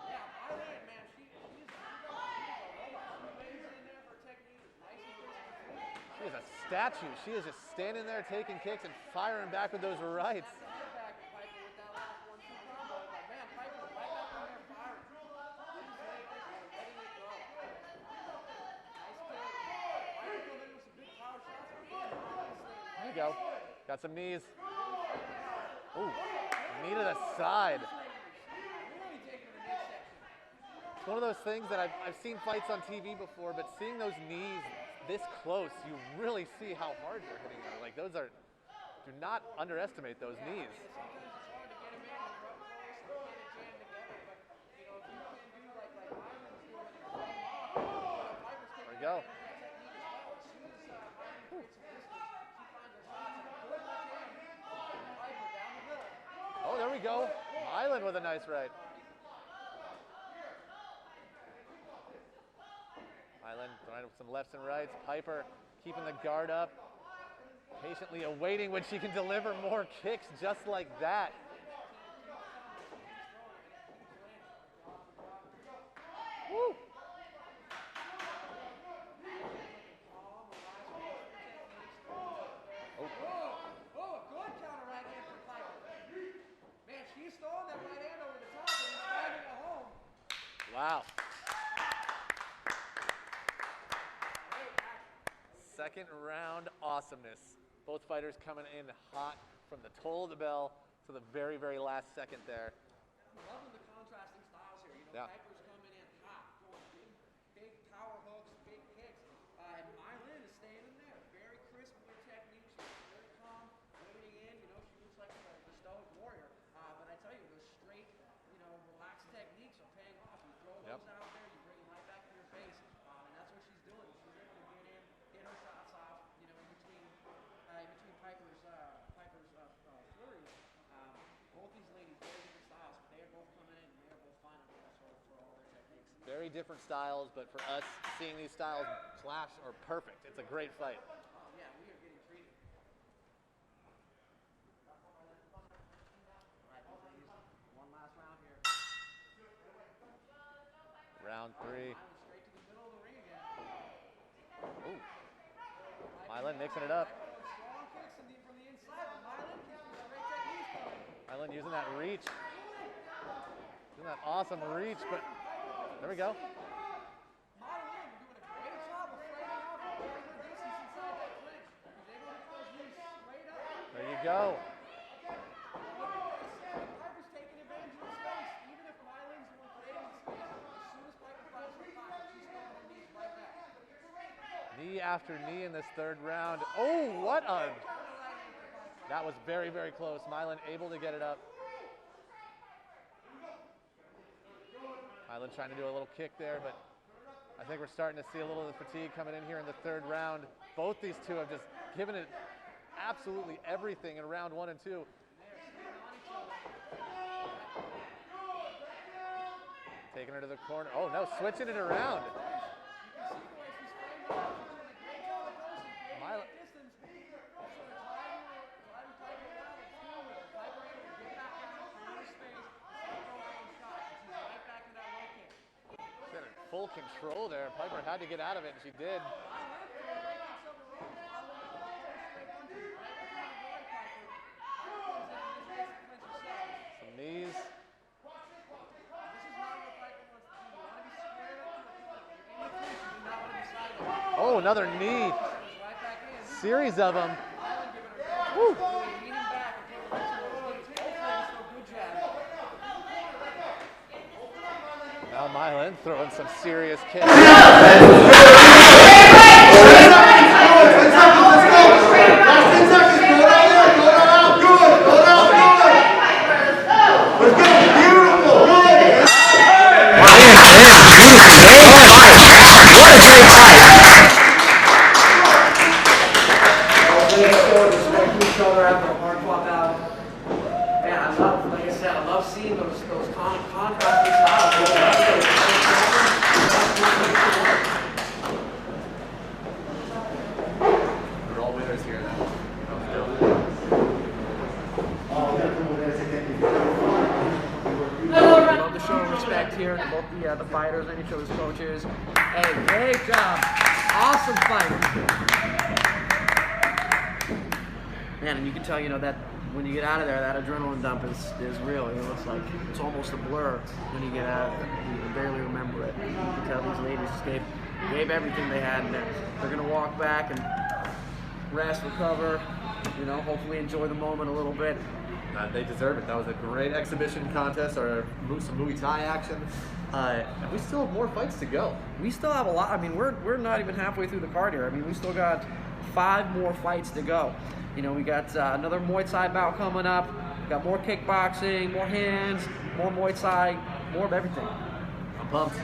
Yeah, Milan, man, she's a robot. She lays in there for technique. Nice and crisp. She is a statue. She is just standing there taking kicks and firing back with those rights. That's the headback to Piper with that last 1-2 combo. But man, Piper's right back in there firing. She's letting it go. Nice kick. Piper coming in with some good power shots. There you go. Got some knees. Ooh, knee to the side. Really taking the midsection. It's one of those things that I've seen fights on TV before, but seeing those knees this close, you really see how hard they're hitting them. Like those are, do not underestimate those knees. Sometimes it's hard to get them in when you're up close and get it jammed together. But you know, if you can do like Milan's doing and you're playing off, Piper's taking There you go. advantage of that technique as well. As soon as Milan creates some distance, she finds her shots and a good left hand. Piper down the middle. Oh, there we go. Milan with a nice right. Milan throwing some lefts and rights. Piper keeping the guard up, patiently awaiting when she can deliver more kicks just like that. Woo! Oh, a good counter right hand from Piper. Man, she's throwing that right hand over the top and he's finding it home. Wow. Second round awesomeness. Both fighters coming in hot from the toll of the bell to the very, very last second there. I'm loving the contrasting styles here. You know, Yeah. Piper's coming in hot, going big tower hooks, big kicks. And Milan is staying in there. Very crisp with her technique. She's very calm, waiting in. You know, she looks like the stoic warrior. But I tell you, those straight, you know, relaxed techniques are paying off. You throw those out there, you bring them right back to your face. And that's what she's doing. She's able to get in, get her shots off, you know, in between Piper's flurries. Both these ladies, very different styles, but they are both coming in and they are both finding holes for all their techniques. Very different styles, but for us, seeing these styles clash are perfect. It's a great fight. Oh yeah, we are getting treated. All right, ladies, one last round here. Round three. Milan straight to the middle of the ring again. Ooh. Milan mixing it up. Strong kicks from the inside, but Milan keeps these great techniques going. Milan using that reach. Using that awesome reach, but there we go. Milan doing a great job of framing out a very good distance inside that clinch. He's able to get those knees straight up. There you go. Look at this. Piper's taking advantage of the space. Even if Milan's the one creating the space, as soon as Piper finds her pocket, she's throwing her knees right back. Knee after knee in this third round. Oh, what a... That was very, very close. Milan able to get it up. Milan trying to do a little kick there, but I think we're starting to see a little of the fatigue coming in here in the third round. Both these two have just given it absolutely everything in round 1 and 2. Taking her to the corner. Oh no, switching it around. Milan. She had full control there. Piper had to get out of it, and she did. Some knees. Oh, another knee. Series of them. Woo. Now Milan throwing some serious kicks. Here to both the fighters and each other's coaches. Hey, great job. Awesome fight. Man, and you can tell, you know, that when you get out of there, that adrenaline dump is real. You know, it's like, it's almost a blur when you get out of it. You can barely remember it. You can tell these ladies just gave everything they had in there. They're going to walk back and rest, recover, you know, hopefully enjoy the moment a little bit. They deserve it. That was a great exhibition contest, or some Muay Thai action. And we still have more fights to go. We still have a lot. I mean, we're not even halfway through the card here. I mean, we still got 5 more fights to go. You know, we got another Muay Thai bout coming up. We got more kickboxing, more hands, more Muay Thai, more of everything. I'm pumped.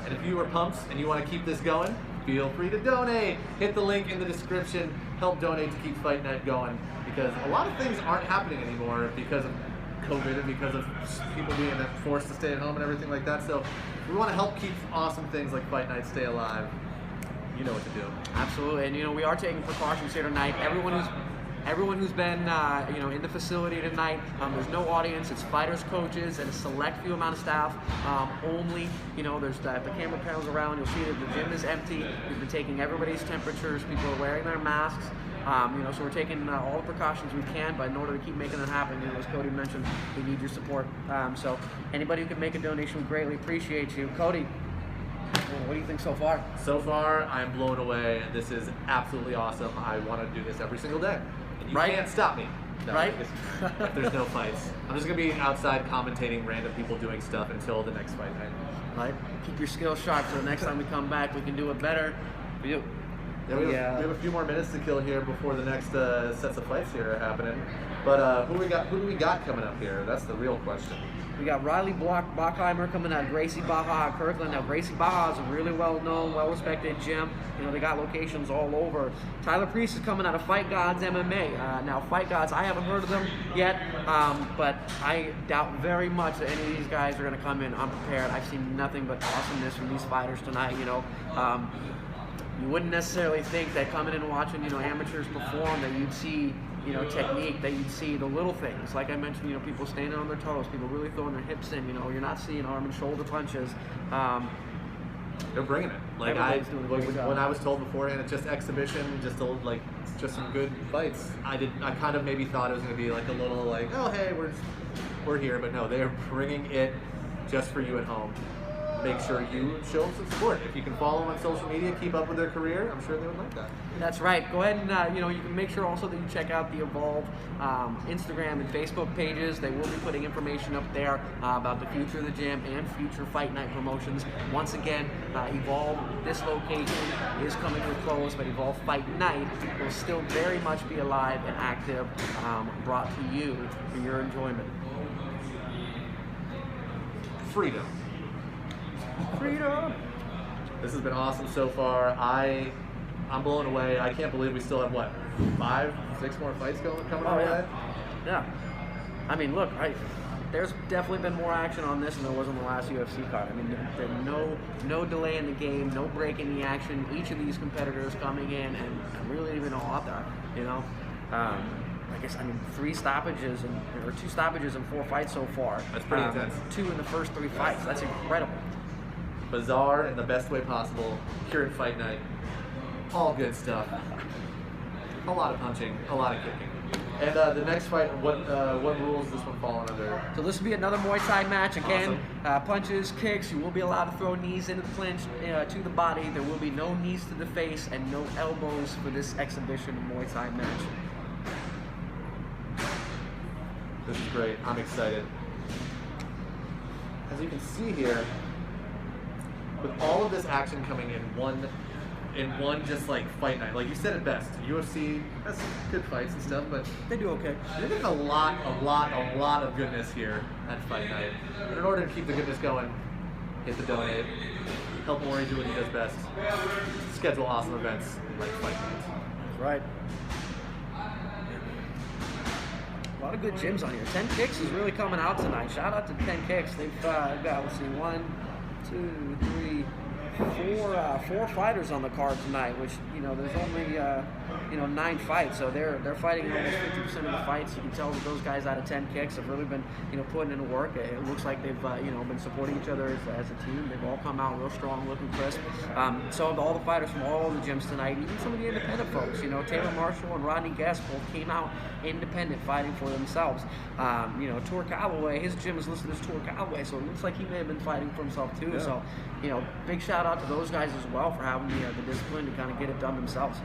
And if you are pumped and you want to keep this going, feel free to donate. Hit the link in the description. Help donate to keep Fight Night going. Because a lot of things aren't happening anymore because of COVID and because of people being forced to stay at home and everything like that. So if we want to help keep awesome things like Fight Night stay alive, you know what to do. Absolutely, and you know, we are taking precautions here tonight. Everyone who's been you know, in the facility tonight, there's no audience. It's fighters, coaches, and a select few amount of staff only. You know, there's the camera panels around. You'll see that the gym is empty. We've been taking everybody's temperatures. People are wearing their masks. You know, so we're taking all the precautions we can, but in order to keep making it happen, you know, as Cody mentioned, we need your support. So anybody who can make a donation, we greatly appreciate you. Cody, what do you think so far? So far, I'm blown away. This is absolutely awesome. I want to do this every single day. And you can't stop me. No, right? If there's no fights. I'm just going to be outside commentating random people doing stuff until the next fight night. Right? Keep your skills sharp so the next time we come back, we can do it better for you. Yeah, we have a few more minutes to kill here before the next sets of fights here are happening. But who do we got coming up here? That's the real question. We got Riley Bockheimer coming out of Gracie Baja at Kirkland. Now, Gracie Baja is a really well-known, well-respected gym. You know, they got locations all over. Tyler Priest is coming out of Fight Gods MMA. Now, Fight Gods, I haven't heard of them yet, but I doubt very much that any of these guys are going to come in unprepared. I've seen nothing but awesomeness from these fighters tonight, you know. You wouldn't necessarily think that coming in and watching, you know, amateurs perform, that you'd see, you know, technique, that you'd see the little things. Like I mentioned, you know, people standing on their toes, people really throwing their hips in, you know, you're not seeing arm and shoulder punches. They're bringing it. Like when I was told beforehand, it's just exhibition, just some good fights. I kind of maybe thought it was going to be like a little like, oh hey, we're here, but no, they are bringing it just for you at home. Make sure you show them some support. If you can follow them on social media, keep up with their career, I'm sure they would like that. That's right. Go ahead and, you know, you can make sure also that you check out the Evolv Instagram and Facebook pages. They will be putting information up there about the future of the gym and future Fight Night promotions. Once again, Evolv, this location is coming to a close, but Evolv Fight Night will still very much be alive and active, brought to you for your enjoyment. Freedom. Freedom. This has been awesome so far. I'm blown away. I can't believe we still have what, 5, 6 more fights coming our way? Yeah. I mean, look, there's definitely been more action on this than there was on the last UFC card. I mean, there's no delay in the game, no break in the action. Each of these competitors coming in and really leaving all out there. You know, I guess 3 stoppages or 2 stoppages in 4 fights so far. That's pretty intense. 2 in the first 3 fights. That's incredible. Bizarre in the best way possible. Here at Fight Night, all good stuff. A lot of punching, a lot of kicking. And the next fight, what rules is this one falling under? So this will be another Muay Thai match. Again, awesome. Punches, kicks. You will be allowed to throw knees into the clinch to the body. There will be no knees to the face and no elbows for this exhibition Muay Thai match. This is great. I'm excited. As you can see here, with all of this action coming in one in one just like fight night. Like you said it best. UFC has some good fights and stuff, but They do okay. you're getting a lot of goodness here at fight night. And in order to keep the goodness going, hit the donate. Help Maury do what he does best. Schedule awesome events like fight night. That's right. A lot of good gyms on here. 10 Kicks is really coming out tonight. Shout out to 10 Kicks. They've got, let's see, 1, 2, 3, 4 fighters on the card tonight, which, you know, there's only 9 fights, so they're fighting almost 50% of the fights. You can tell that those guys out of 10 Kicks have really been, you know, putting in work. It looks like they've been supporting each other as a team. They've all come out real strong, looking crisp. So have all the fighters from all the gyms tonight, even some of the independent folks. You know, Taylor Marshall and Rodney Guest both came out independent, fighting for themselves. Tour Callaway, his gym is listed as Tour Callaway, so it looks like he may have been fighting for himself too. Yeah. So, you know, big shout out to those guys as well for having the discipline to kind of get it done themselves.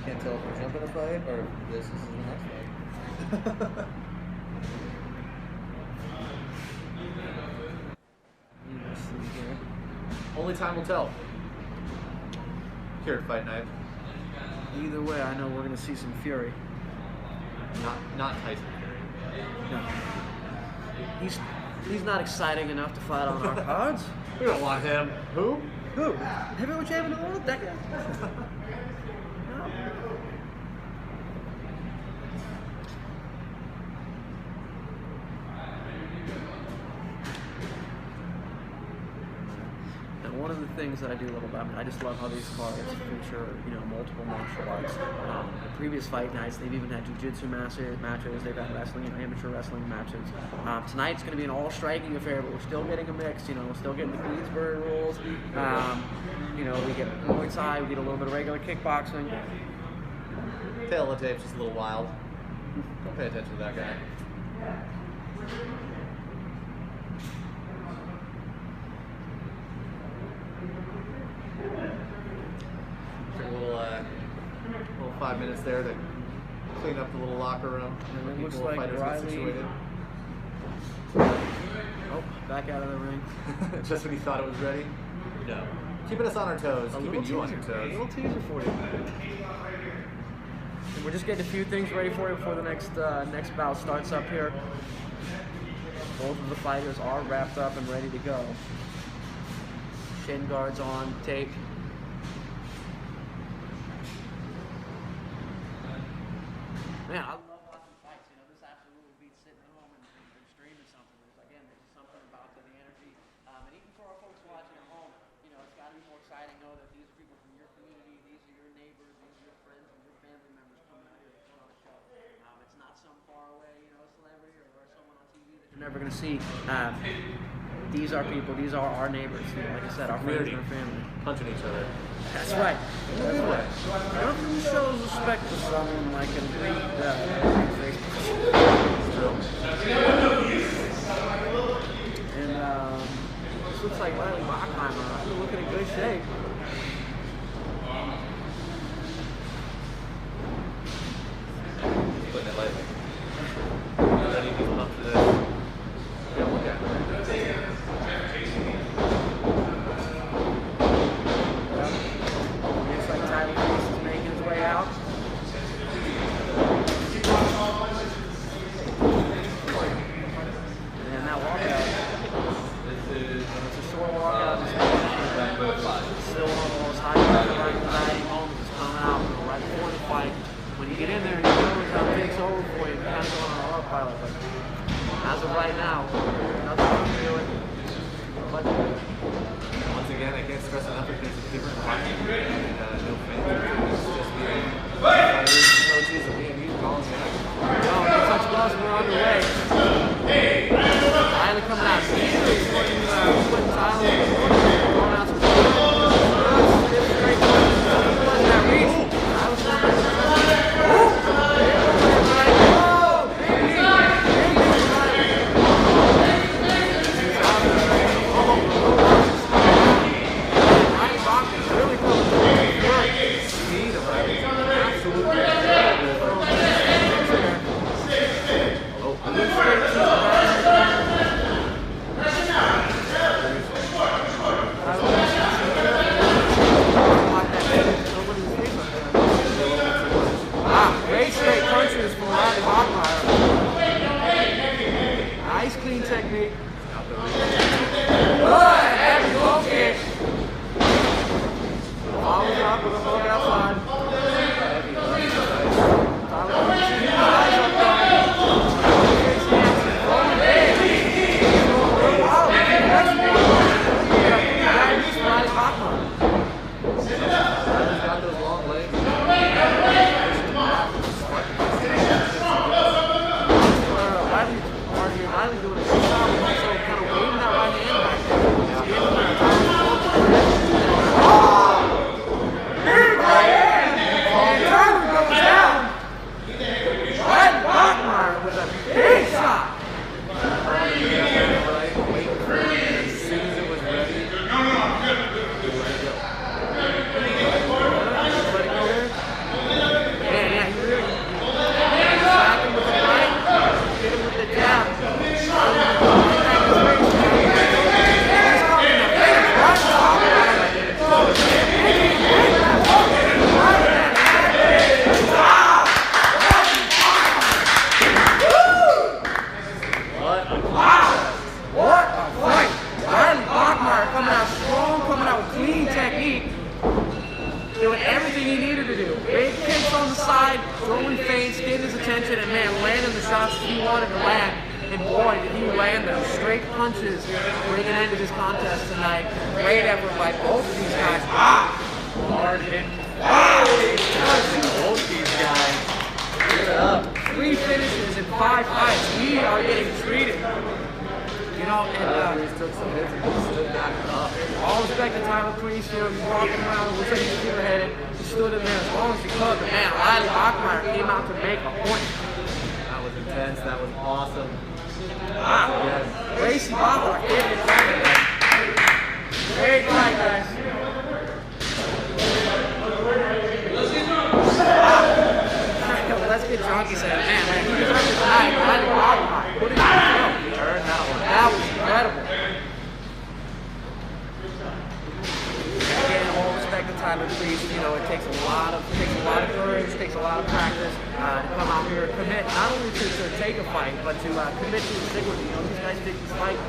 Can't tell if we're jumping a fight or if this is the next fight. Only time will tell. Here at Fight Night. Either way, I know we're going to see some fury. Not Tyson Fury. No. He's not exciting enough to fight on our cards. We don't want him. Who? Heavyweight champion of the world? That guy. No. One of the things that I do love about it, I just love how these cards feature, you know, multiple martial arts. The previous fight nights, they've even had jiu-jitsu matches, they've had wrestling and amateur wrestling matches. Tonight's going to be an all-striking affair, but we're still getting a mix, you know, we're still getting the Queensbury rules. We get Muay Thai, we get a little bit of regular kickboxing. Tail of the tape's just a little wild. Don't pay attention to that guy. Took a little 5 minutes there to clean up the little locker room. And it looks People, like fighters get Riley. situated. Oh, back out of the ring. Just when he thought it was ready? No. Keeping us on our toes, keeping you on your A toes. little teaser for you. And we're just getting a few things ready for you before the next bout starts up here. Both of the fighters are wrapped up and ready to go. Shin guards on, tape. Man, I love watching fights. You know, this absolutely beats sitting at home and streaming something. There's just something about the energy. And even for our folks watching at home, you know, it's got to be more exciting to know that these are people from your community, these are your neighbors, these are your friends and your family members coming out here to put on a show. It's not some far away, you know, celebrity or someone on TV that you're never going to see. These are people, these are our neighbors. You know, like I said, our friends and our family. Punching each other. That's right. That's right. Nothing shows respect to someone like a great And this looks like Riley Bockheimer. He's looking in good shape. Putting it lightly. Ready to come up to this. Yeah, look at it. Looks like Tyler Reese is making his way out. And that walkout. It's a short walkout. Still one of those high moments is coming out right before the fight. When you get in there, you know how it takes over for you. You kind of go on an autopilot. But as of right now, nothing to do it. But Once again, I can't stress enough that there's a different environment and no fans. It's just being fighters and coaches and being you calling it. touch gloves and we're on the way. Tyler coming out. Putting Tyler going out some straight that reach. Riley doing a good job of also kind of waving that right hand back there. Big right hand! And Tyler goes down. Riley Bachmeyer with a big shot. Doing everything he needed to do. Big kicks on the side, throwing feints, getting his attention, and man, landing the shots he wanted to land. And boy, did he land them. Straight punches bringing into this contest tonight. Great effort by both of these guys. Hard hitting. Both these guys. Get up. 3 finishes in 5 fights. We are getting treated. You know, and he took some hits and he stood back up. All respect to Tyler Priest, you know, he's walking around, looks like he's clear-headed. He stood in there as long as he could, but man, Riley Bachmeyer came out to make a point. That was intense, that was awesome. Yes. Gracie Bachmeyer getting it done. Great fight, guys. Let's get drunk, he said, man, he deserves it tonight. Riley Bachmeyer, put it in the film. He earned that one. That was incredible. Again, all respect to Tyler Priest, you know, it takes a lot of courage, takes a lot of practice to come out here and commit not only to take a fight, but to commit to stick with it. You know, these guys take this fight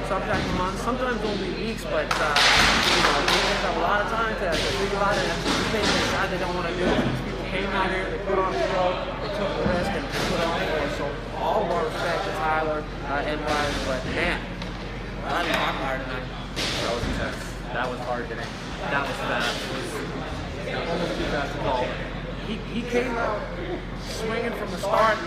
sometimes months, sometimes only weeks, but you know, they have a lot of time to think about it and anticipate and decide they don't want to do it. These people came out here, they put on the show, they took the risk and put on the force. So all of our respect to Tyler and Ryan, but man, Riley Bachmeyer tonight. That was intense. That was hard hitting. That was fast. It was almost too fast to call. He came out swinging from the start,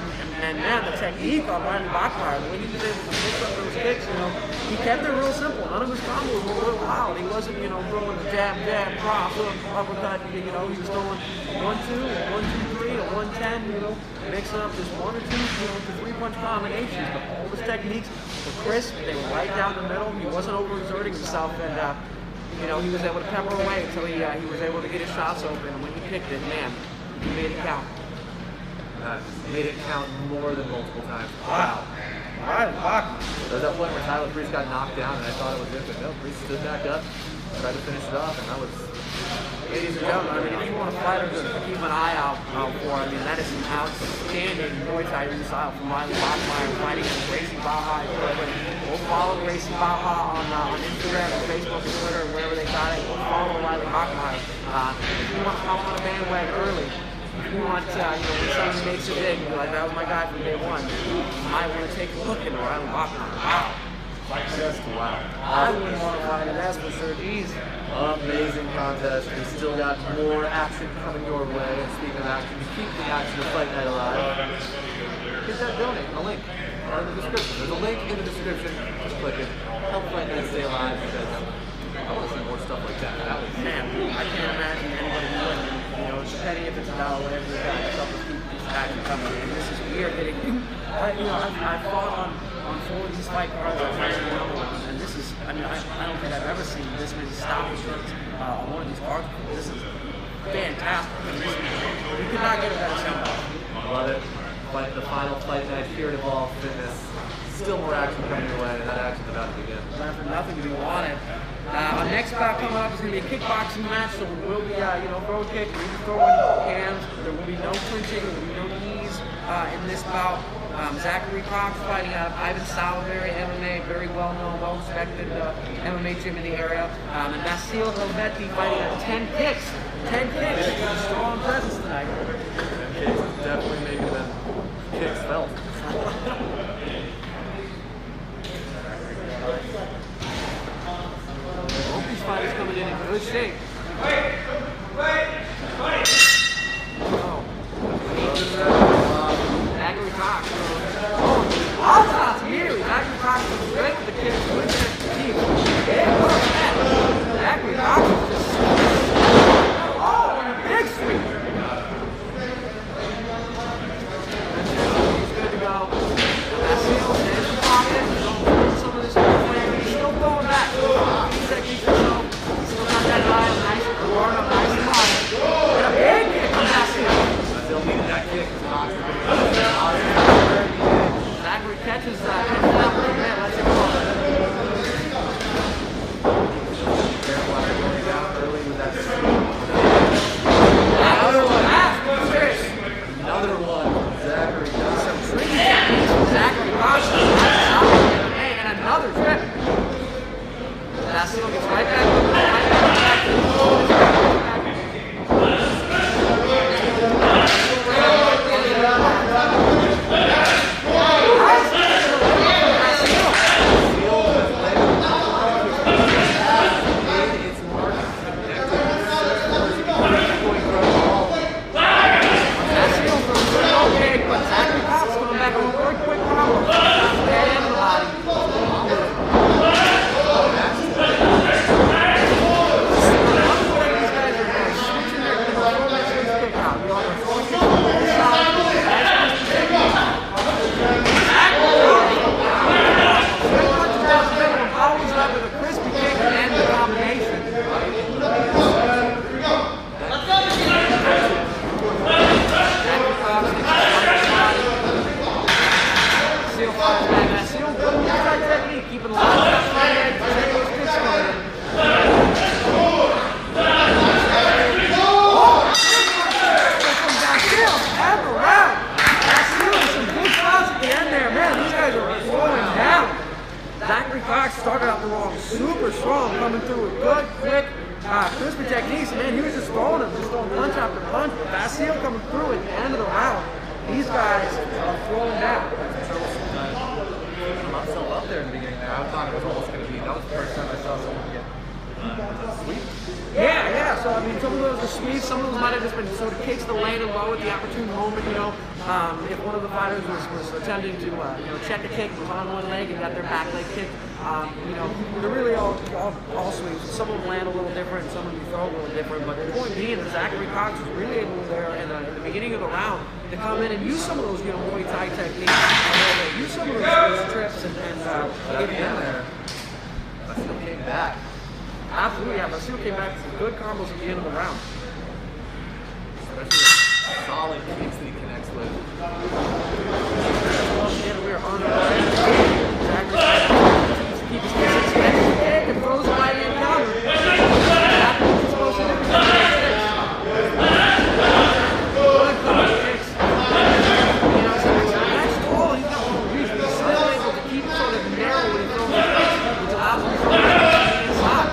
and man, the technique on Riley Bachmeyer, the way he was able to mix up those kicks, you know, he kept it real simple. None of his combos were real loud. He wasn't, you know, throwing the jab, cross, hook, uppercut. You know, he was throwing 1-2, 1-2-3, a 1-10, you know, mixing up just 1 or 2, you know, 3-punch combinations. But all his techniques were crisp. They were right down the middle. He wasn't overexerting himself, and you know, he was able to pepper away until he was able to get his shots open. And when he kicked it, man, he made it count. Made it count more than multiple times. Wow. Riley Bachmeyer. There was that point where Tyler Priest got knocked down, and I thought it was it, but no, Priest stood back up, tried to finish it off, and that was. Ladies and gentlemen, I mean, if you want a fighter to keep an eye out for, I mean, that is an outstanding Muay Thai style from Riley Bachmeyer fighting against Gracie Baja. We'll follow Gracie Baja on Instagram and Facebook and Twitter and wherever they got it. We'll follow Riley Bachmeyer. If you want to hop on a bandwagon early, if you want, you know, when someone makes it big, you're like, that was my guy from day one. You might want to take a look at Riley Bachmeyer. Wow. Just wow. I wouldn't want to fight it, that's for sure. Easy. Amazing contest. We still got more action coming your way. And speaking of action, to keep the action of Fight Night alive, hit that donate, a link in the description. There's a link in the description. Just click it. Help Fight Night stay alive because I want to see more stuff like that. That was man, I can't imagine anybody doing it. You know, it's petty if it's $1, whatever you got. It's up to keep this action coming. And this is weird hitting. I fought on 4 of these fight cards. I finished the number one, and this is, I mean, I don't think I've ever seen this many stoppages on one of these cards. This is fantastic. I mean, you could not get a better sound. love it. But the final fight night here at Evolv Fitness. Still more action coming your way, and that action's about to begin. Nothing to be wanted. Our next bout coming up is going to be a kickboxing match, so we will be, throw kick, we'll be throwing hands. There will be no clinching, there will be no knees in this bout. Zachary Cox fighting out of Ivan Salivary MMA, very well-known, well-respected MMA gym in the area. And Vasil Helbetti fighting out of 10 kicks. 10 kicks. A strong presence tonight. 10 kicks is definitely making them kicks felt. Both these fighters coming in good shape. Zachary Cox. All shots immediately. Zachary catches that man, let's go. Early with that. Another one. Zachary does some tricky techniques from Zachary Cox. And another trip. Basil gets right back. Started out the wrong, super strong, coming through with good, quick, crispy techniques. Man, he was just throwing punch after punch. Basil coming through at the end of the round. These guys are throwing down. I'm so up there in the beginning there. I thought it was almost going to be, that was the first time I saw someone get sweep. Yeah. So, I mean, some of those were sweeps. Some of those might have just been sort of kicks that landed low at the opportune moment, you know. If one of the fighters was attempting to, check a kick, was on one leg and got their back leg kicked, they're really all sweeps. Some of them land a little different, some of them throw a little different. But the point being that Zachary Cox was really able there in the beginning of the round to come in and use some of those, Muay Thai techniques, use some of those trips and get in there. Basil came back. Absolutely, yeah. Basil came back with some good combos at the end of the round. Especially the solid kicks that he connects with. And we are on the way. Zachary continues to keep his distance. And throws a right hand counter. That's what he's supposed to do. Good combo kicks. So that's all. He's got one reason. He's still able to keep it sort of narrow when he throws it, which allows him to throw it inside.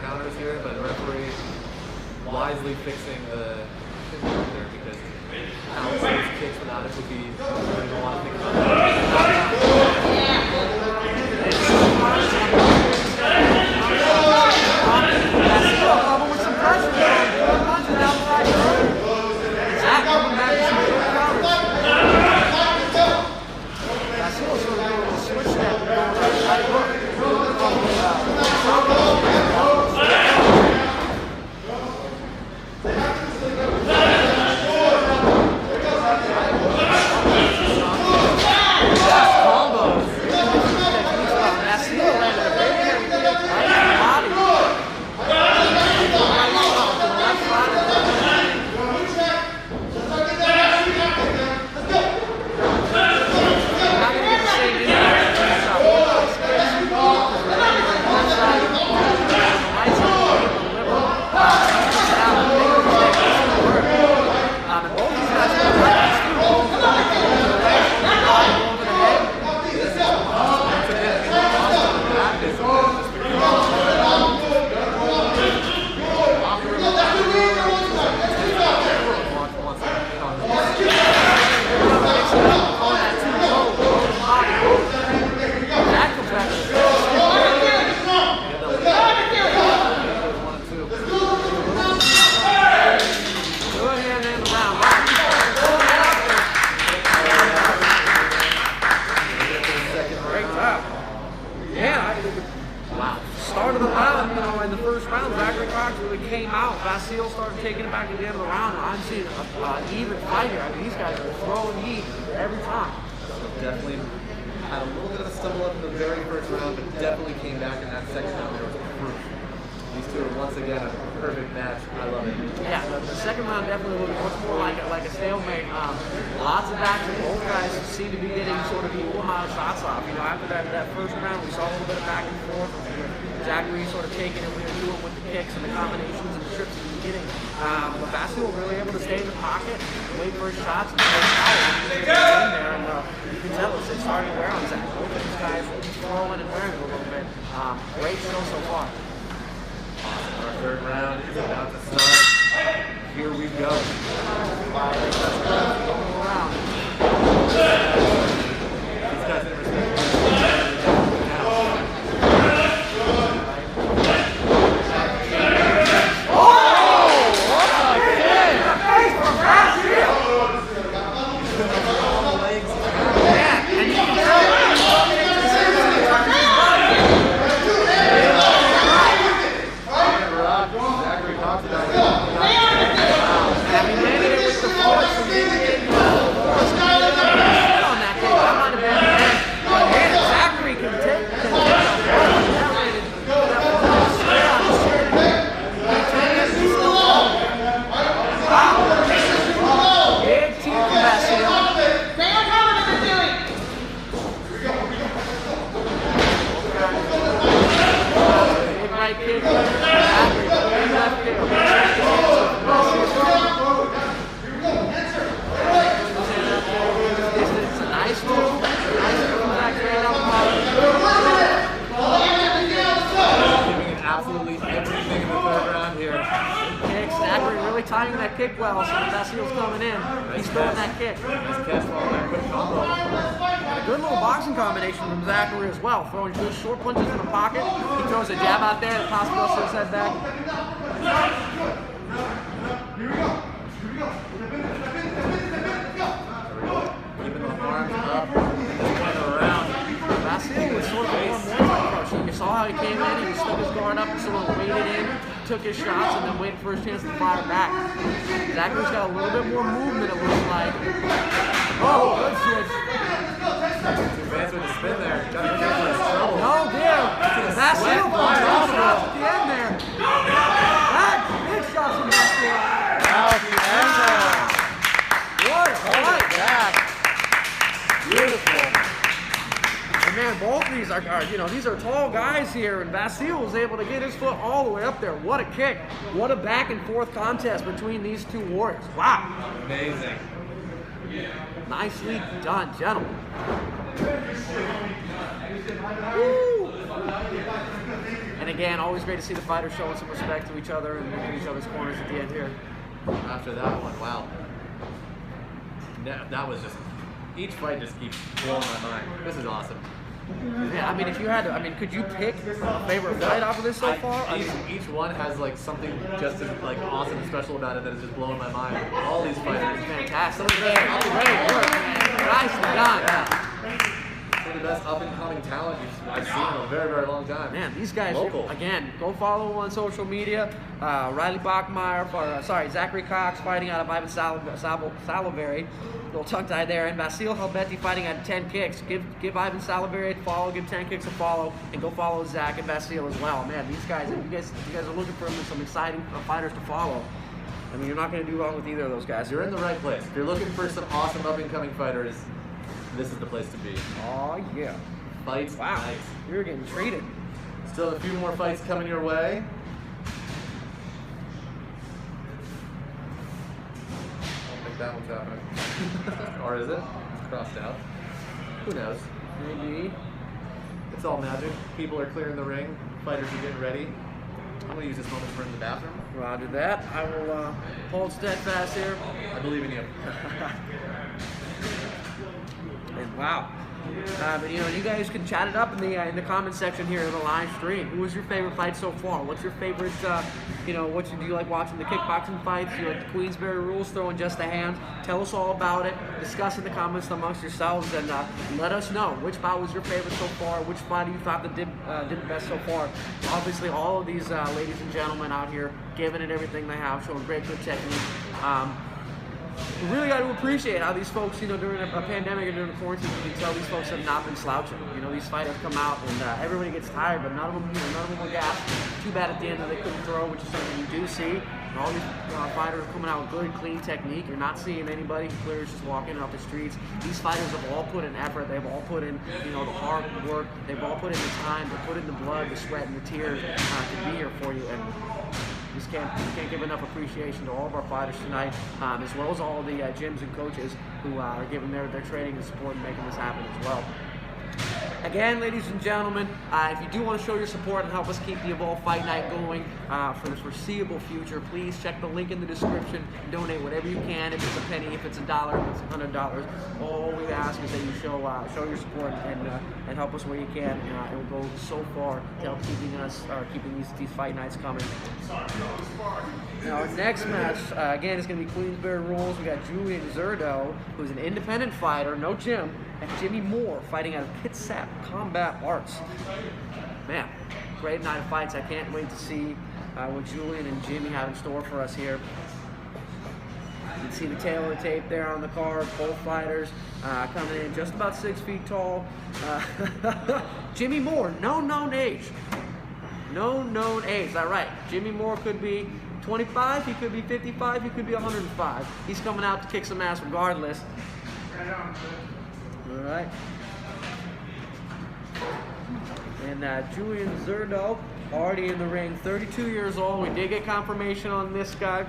Counters here, but the referee wisely fixing the there because how those kicks without it would be, you don't want to think about that. With some pressure down the side. Zach coming back with some good counters. Basil sort of doing a little switch step and going right hook. Basil started taking it back at the end of the round. I'm seeing an even fight here. I mean, these guys are throwing heat every time. So definitely had a little bit of a stumble up in the very first round, but definitely came back in that second round. There was proof. two are once again a perfect match. I love it. Yeah, the second round definitely looked much more like a stalemate. Lots of action. Both guys seem to be getting sort of equal amount of shots off. You know, after that first round, we saw a little bit of back and forth. Zachary sort of taking it, we were doing with the kicks and the combinations and the trips at the beginning. But Vasil really able to stay in the pocket, wait for his shots, and stay power. In there, and you can tell it's starting to wear on Zach. Both of these guys throwing and wearing a little bit. Great show so far. Our third round is about to start. Here we go. These guys never timing that kick well, so Vasil's coming in. He's throwing that kick. Nice catch ball there, quick combo. And a good little boxing combination from Zachary as well, throwing good short punches in the pocket. He throws a jab out there, the possible should head back. Keeping the arms up, going around. Vasil was sort of a more Muay Thai approach. You saw how he came in, he stuck his guard up and sort of waited in, took his shots, and then waited for his chance to fire back. Zachary's got a little bit more movement, it looks like. Oh, good switch. Too fast with the spin there. Got to get into his trouble. No, there. Vasil pulls off at the end there. That big shots from Vasil. Out the end there. What a fight. Back. Beautiful. And man, both of these are, you know, these are tall guys here, and Vasil was able to get his foot all the way up there. What a kick. What a back and forth contest between these two warriors. Wow. Amazing. Nicely done, gentlemen. Woo. And again, always great to see the fighters showing some respect to each other and in each other's corners at the end here. After that one, wow. That was just, each fight just keeps blowing my mind. This is awesome. Yeah, I mean, if you had to, I mean, could you pick a favorite fight off of this so far? Each one has like something just as like awesome and special about it that is just blowing my mind. All these fighters. Fantastic. Great work, man. Nicely done. Yeah. Some of the best up and coming talent I've seen in a very, very long time. Man, these guys, Local. again, go follow them on social media. Riley Bachmeyer, Zachary Cox fighting out of Ivan Salivary. Little tongue tie there. And Vasil Helbetti fighting at 10 kicks. Give Ivan Salivary a follow, give 10 kicks a follow, and go follow Zach and Vasil as well. Man, these guys, if you guys are looking for some exciting fighters to follow, I mean, you're not going to do wrong with either of those guys. You're in the right place. If you're looking for some awesome up and coming fighters, this is the place to be. Oh, yeah. Fights. Wow. Nice. You're getting treated. Still a few more fights coming your way. I don't think that one's happening. Or is it? It's crossed out. Who knows? Maybe. It's all magic. People are clearing the ring. Fighters are getting ready. I'm going to use this moment to run to the bathroom. Roger that. I will hold steadfast here. I believe in you. And wow. But you know, you guys can chat it up in the comment section here in the live stream. Who was your favorite fight so far? What's your favorite? You know, do you like watching the kickboxing fights? Do you like the Queensberry rules, throwing just a hand? Tell us all about it. Discuss in the comments amongst yourselves, and let us know which fight was your favorite so far. Which fight you thought that did the best so far? Obviously, all of these ladies and gentlemen out here giving it everything they have, showing great good technique. We really got to appreciate how these folks, you know, during a pandemic and during the quarantine, you can tell these folks have not been slouching. You know, these fighters come out and everybody gets tired, but none of them were gassed. Too bad at the end that they couldn't throw, which is something you do see. And all these fighters are coming out with good, clean technique. You're not seeing anybody who clearly is just walking off the streets. These fighters have all put in effort. They've all put in, the hard work. They've all put in the time. They put in the blood, the sweat, and the tears to be here for you. And just can't give enough appreciation to all of our fighters tonight, as well as all of the gyms and coaches who are giving their training and support and making this happen as well. Again, ladies and gentlemen, if you do want to show your support and help us keep the Evolv Fight Night going for the foreseeable future, please check the link in the description. Donate whatever you can. If it's a penny, if it's $1, if it's $100. All we ask is that you show your support and help us where you can. It will go so far to help keeping these fight nights coming. Now, our next match, again, is going to be Queensberry rules. We got Julian Zurdo, who's an independent fighter, no gym, and Jimmy Moore, fighting out of Kitsap Combat Arts. Man, great night of fights. I can't wait to see what Julian and Jimmy have in store for us here. You can see the tail of the tape there on the card. Both fighters coming in just about 6 feet tall. Jimmy Moore, no known age. No known age. Is that right? Jimmy Moore could be 25, he could be 55, he could be 105. He's coming out to kick some ass regardless. All right. And Julian Zurdo, already in the ring, 32 years old. We did get confirmation on this guy.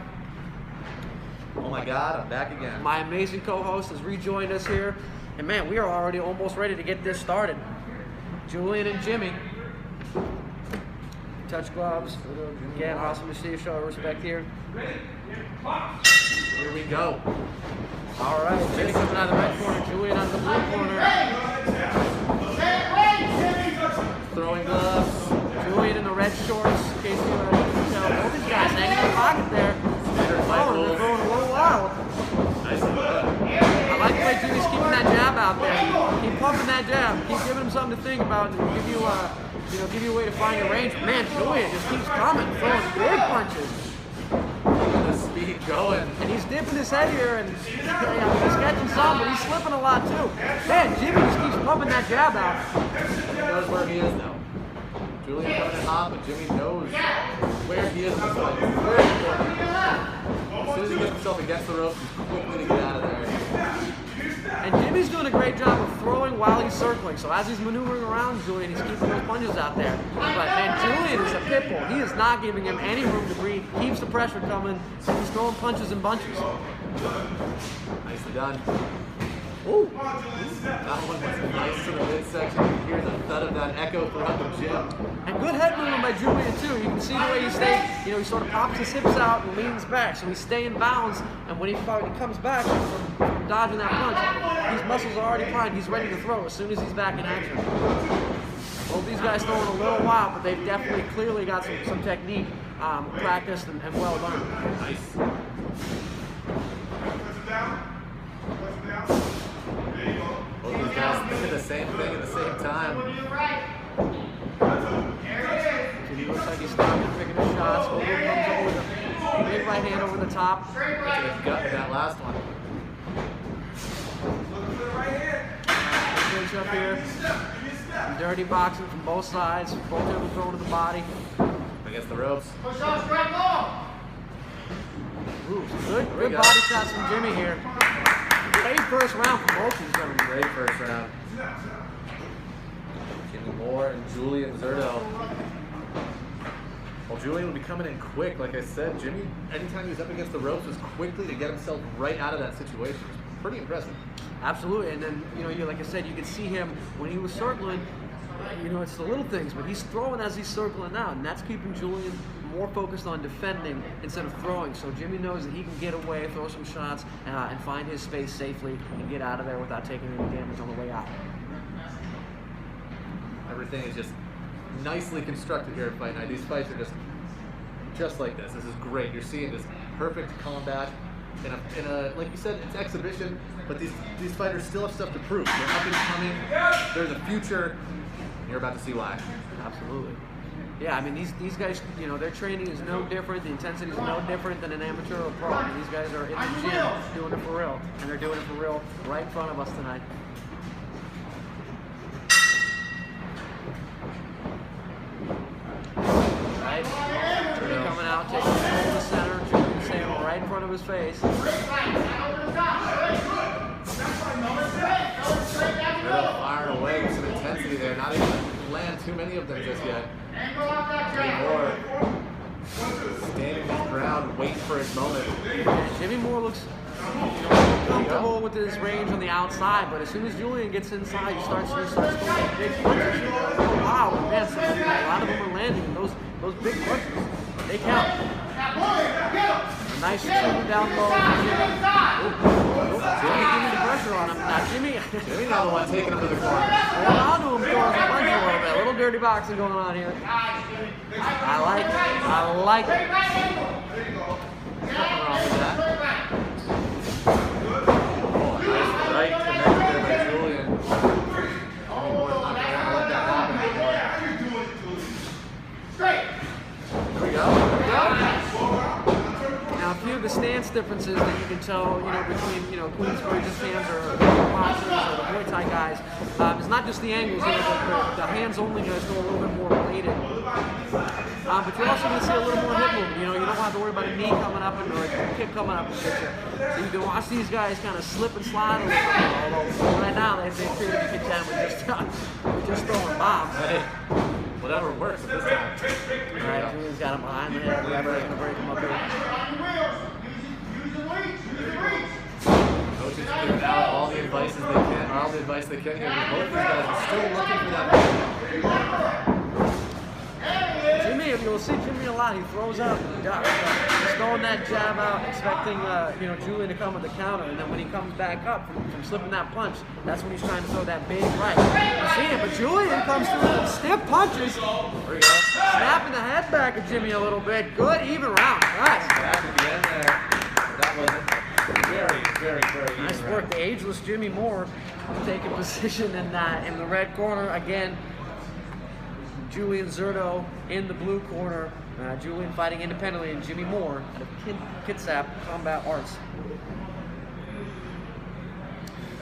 Oh my God, I'm back again. My amazing co-host has rejoined us here. And man, we are already almost ready to get this started. Julian and Jimmy. Touch gloves. Again, awesome to see you show respect here. Here we go. All right, Jimmy coming out of the red corner, Julian out of the blue corner. Throwing gloves. Julian in the red shorts, in case you can tell. Both these guys hanging in the pocket there. They're throwing a little wild. Nice. I like the way Jimmy's keeping that jab out there. Keep pumping that jab. Keep giving him something to think about and give you a way to find your range. Man, Julian just keeps coming, throwing big punches. The speed going. And he's dipping his head here, and he's catching some, but he's slipping a lot too. Man, Jimmy just keeps pumping that jab out. He knows where he is now. Julian coming in hot, but Jimmy knows where he is in this fight. As soon as he gets himself against the ropes, he's quickly to get out of there. And Jimmy's doing a great job of throwing while he's circling. So as he's maneuvering around Julian, he's keeping those punches out there. But man, Julian is a pit bull. He is not giving him any room to breathe. Keeps the pressure coming. And he's throwing punches in bunches. Nicely done. Ooh. That one was nice to the midsection. You can hear the thud of that echo throughout the gym. And good head movement by Julian too. You can see the way he stays, he sort of pops his hips out and leans back. So he's staying balanced. And when he comes back from dodging that punch, these muscles are already primed. He's ready to throw as soon as he's back in action. Both these guys throwing a little while, but they've definitely clearly got some technique practiced and well learned. Nice. Both these guys thinking the same thing at the same time. He looks like he's stopping, picking his shots. Over comes over the big right hand over the top. Into the gut in that last one. Finish up here. Dirty boxing from both sides. Both of them thrown to the body. Against the ropes. Ooh, good body shots from Jimmy here. Great first round for both these gentlemen. Great first round. Jimmy Moore and Julian Zurdo. Well, Julian will be coming in quick. Like I said, Jimmy, anytime he was up against the ropes, was quickly to get himself right out of that situation. Pretty impressive. Absolutely, and then, like I said, you could see him when he was circling, it's the little things, but he's throwing as he's circling out, and that's keeping Julian more focused on defending instead of throwing. So Jimmy knows that he can get away, throw some shots, and find his space safely and get out of there without taking any damage on the way out. Everything is just nicely constructed here at Fight Night. These fights are just like this. This is great. You're seeing this perfect combat in a like you said, it's exhibition, but these fighters still have stuff to prove. They're up and coming. They're the future. And you're about to see why. Absolutely. Yeah, I mean, these guys, their training is no different. The intensity is no different than an amateur or a pro. I mean, these guys are in the gym doing it for real, and they're doing it for real right in front of us tonight. Right, now taking control of the center. Julian staying right in front of his face. Firing away with some intensity there. Not even land too many of them just yet. Jimmy Moore standing his ground, waiting for his moment. Jimmy Moore looks comfortable with his range on the outside, but as soon as Julian gets inside, he starts throwing big punches. Oh, wow, man, a lot of them are landing, and those big punches, they count. A nice swing down low. Jimmy giving the pressure on him. Now, Jimmy not the one taking him to the corner. Hold on to him, throwing the punch a little bit. A little dirty boxing going on here. I like it. I like it. Nothing wrong with that. Right connected there by Julian. Oh, not gonna let that happen anymore. There we go. Now, a few of the stance differences that you can tell, between, Queensbridge's fans or boxers or the Muay Thai guys, it's not just the angles, but the hands-only guys go a little bit more related. But you're also going to see a little more hip movement. You don't have to worry about a knee coming up and or a kick coming up and shit. So you can watch these guys kind of slip and slide a little bit. Although right now they feel like you can with just throwing bombs. Hey, whatever works at this time. All right, Julian's got him behind the head. Whoever's going to break him up here. Coaches giving out all the advice they can here. Both these guys are still looking for that. Jimmy, you'll see Jimmy a lot. He throws out and ducks. He's throwing that jab out, expecting Julian to come with the counter, and then when he comes back up from slipping that punch, that's when he's trying to throw that big right. You see it, but Julian comes through with stiff punches. There we go. Snapping the head back of Jimmy a little bit. Good, even round. Nice. Back at the end there. That was very, very, very nice work. The ageless Jimmy Moore taking position in the red corner again. Julian Zurdo in the blue corner. Julian fighting independently, and Jimmy Moore out of Kitsap Combat Arts.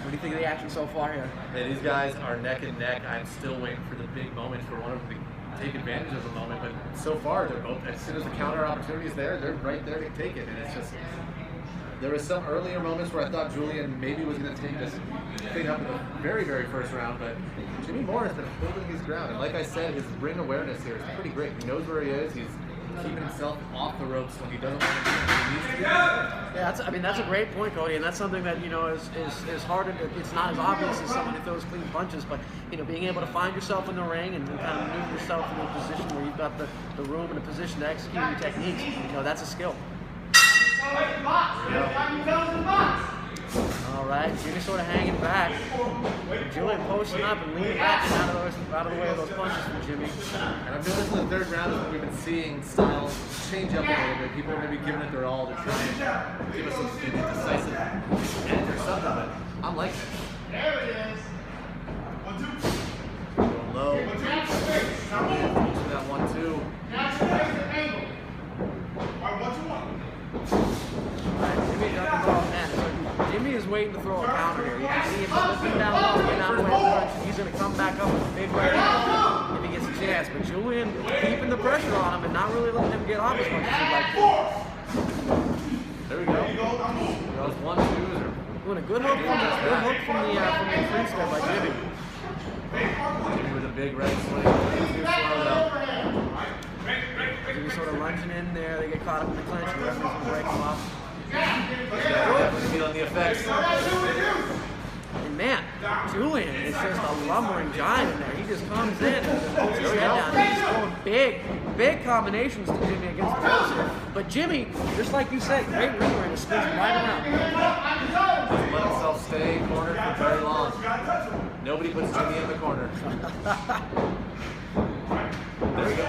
What do you think of the action so far here? Yeah, these guys are neck and neck. I'm still waiting for the big moment for one of them to take advantage of the moment, but so far they're both, as soon as the counter opportunity is there, they're right there to take it, and it's just, there was some earlier moments where I thought Julian maybe was going to take this thing up in the very, very first round, but Jimmy Moore has been holding his ground, and like I said, his ring awareness here is pretty great. He knows where he is. He's keeping himself off the ropes when he doesn't want to be where he needs to be. Yeah, that's a great point, Cody, and that's something that is harder to. It's not as obvious as someone who throws clean punches, but being able to find yourself in the ring and kind of move yourself into a position where you've got the room and the position to execute your techniques. That's a skill. All right, Jimmy sort of hanging back. Julian posting up and leaning back and out of the way of those punches from Jimmy. And I've noticed in the third round that we've been seeing styles change up a little bit. People are maybe giving it their all. They're trying to give us some decisive edge or something, but I'm like this. There it is. 1, 2. Going low. That 1-2. That's the angle. All right, 1, 2, 1. Jimmy is waiting to throw a counter here. You can see him slipping down low, getting out of the way of the punch. He's going to come back up with a big right hand if he gets a chance. But Julian keeping the pressure on him and not really letting him get off as much as he'd like to. There we go. Those 1-2s are doing a good hook from the free step by Jimmy. Jimmy with a big right swing. Too slow though. Jimmy sort of lunging in there. They get caught up in the clinch. The referee's going to break him off. Feel on the effects. And man, Julian is just a lumbering giant in there. He just comes in and just holds his head down. He's throwing big combinations to Jimmy against the ropes here. But Jimmy, just like you said, great ringer and spins right around. Doesn't let himself stay cornered for very long. Nobody puts Jimmy in the corner. There we go.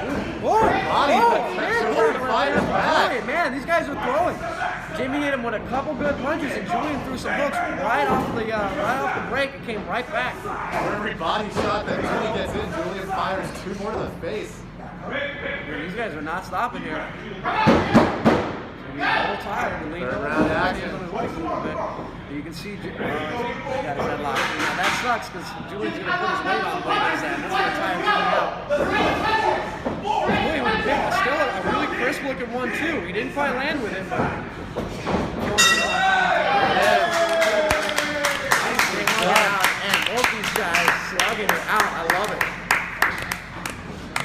Man, these guys are throwing. Jimmy hit him with a couple good punches, and Julian threw some hooks right off the break and came right back. For every body shot that Jimmy gets in, Julian fires 2 more to the face. These guys are not stopping here. Jimmy's a little tired and leaning over. Third round action. You can see Jimmy got his head locked. Now that sucks because Julian's going to put his weight on when he does that. That's going to tire Jimmy out. Julian with still a really crisp looking looking 1-2. He didn't quite land with it, but. And both these guys slugging it out. I love it.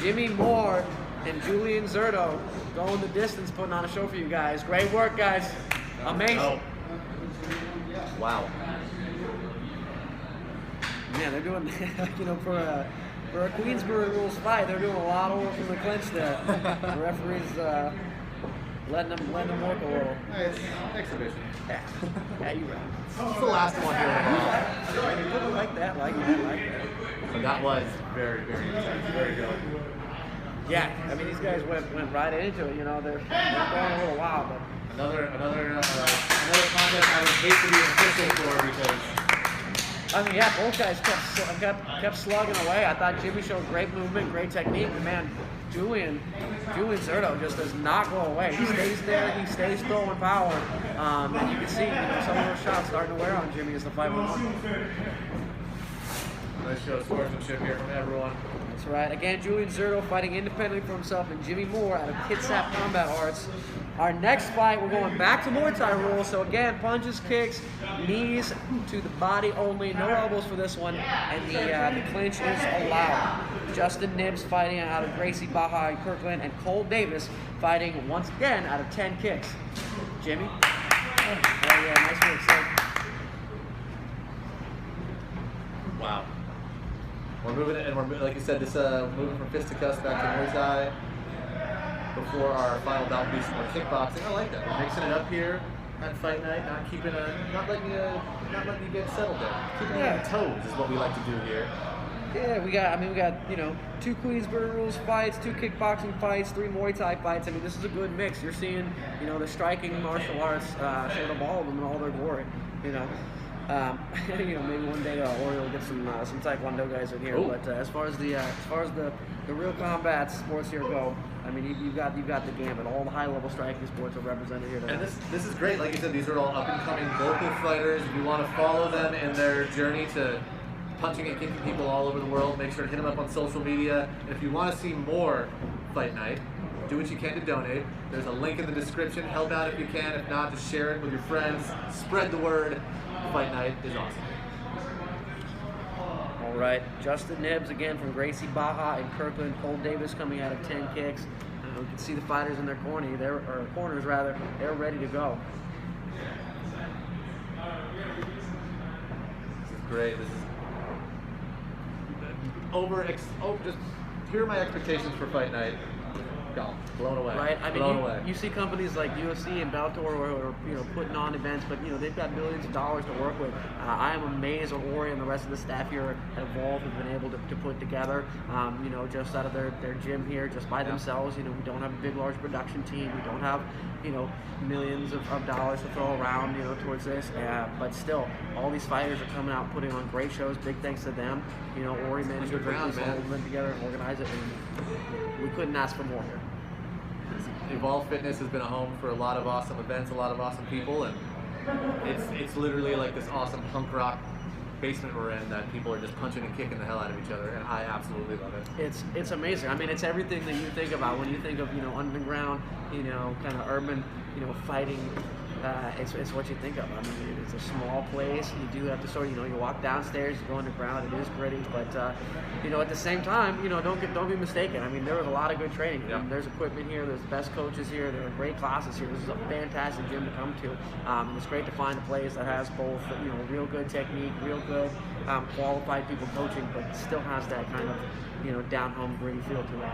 Jimmy Moore and Julian Zurdo going the distance, putting on a show for you guys. Great work, guys. Amazing. Oh. Wow. Man, they're doing, you know, for a Queensbury rules fight, they're doing a lot of work in the clinch there. The referee's letting them work a little. It's exhibition. Yeah, you're right. It's the last one here. Like that. But that was very, very intense. Very good. Yeah, I mean, these guys went right into it. You know, they're going a little wild, but Another contest I would hate to be official for because I mean, yeah, both guys kept slugging away. I thought Jimmy showed great movement, great technique, but man, Julian Zurdo just does not go away. He stays there, he stays throwing power, and you can see, you know, some of those shots starting to wear on Jimmy as the fight went on. nice show of sportsmanship here from everyone. That's right. Again, Julian Zurdo fighting independently for himself, and Jimmy Moore out of Kitsap Combat Arts. Our next fight, we're going back to Muay Thai rules. So again, punches, kicks, knees to the body only, no elbows for this one, and the clinch is allowed. Justin Nibs fighting out of Gracie Baja and Kirkland, and Cole Davis fighting once again out of 10 kicks. Jimmy? Oh yeah, nice work, son. Wow. We're moving it, and we're like you said, this moving from fisticuffs back to Muay Thai before our final bout will be some more kickboxing. I like that. We're mixing it up here at fight night, not letting you get settled there. Keeping you on your toes is what we like to do here. Yeah, we got, you know, 2 Queensbury rules fights, 2 kickboxing fights, 3 Muay Thai fights. I mean, this is a good mix. You're seeing, you know, the striking martial arts showed up all of them in all their glory, you know. You know, maybe one day Oriole will get some Taekwondo guys in here. Ooh. But as far as the real combat sports here go, I mean, you've got the gambit. All the high-level striking sports are represented here tonight. And this is great. Like you said, these are all up-and-coming local fighters. If you want to follow them in their journey to punching and kicking people all over the world, make sure to hit them up on social media. And if you want to see more Fight Night, do what you can to donate. There's a link in the description. Help out if you can. If not, just share it with your friends. Spread the word. Fight Night is awesome. All right, Justin Nibs again from Gracie Baja and Kirkland. Cole Davis coming out of 10 kicks. We can see the fighters in their corners. They're ready to go. This is great. This is just here are my expectations for Fight Night. Gone. Blown away. Right? I Blown mean, away. you see companies like UFC and Bellator or you know, putting on events, but you know, they've got millions of dollars to work with. I am amazed what Ori and the rest of the staff here at Evolv have been able to put together. You know, just out of their gym here, just by themselves. You know, we don't have a big, large production team. We don't have, you know, millions of dollars to throw around, you know, towards this. But still, all these fighters are coming out, putting on great shows. Big thanks to them. You know, Ori managed to put this whole event together and organize it, and we couldn't ask for more here. Evolv Fitness has been a home for a lot of awesome events, a lot of awesome people, and it's literally like this awesome punk rock basement we're in that people are just punching and kicking the hell out of each other, and I absolutely love it. It's amazing. I mean, it's everything that you think about when you think of, you know, underground, you know, kind of urban, you know, fighting. It's what you think of. I mean, it's a small place. You do have to sort of, you know, you walk downstairs, you go underground. It is gritty, but you know, at the same time, you know, don't be mistaken. I mean, there was a lot of good training. Yeah. I mean, there's equipment here. There's the best coaches here. There are great classes here. This is a fantastic gym to come to. It's great to find a place that has both, you know, real good technique, real good qualified people coaching, but still has that kind of, you know, down home gritty feel to it.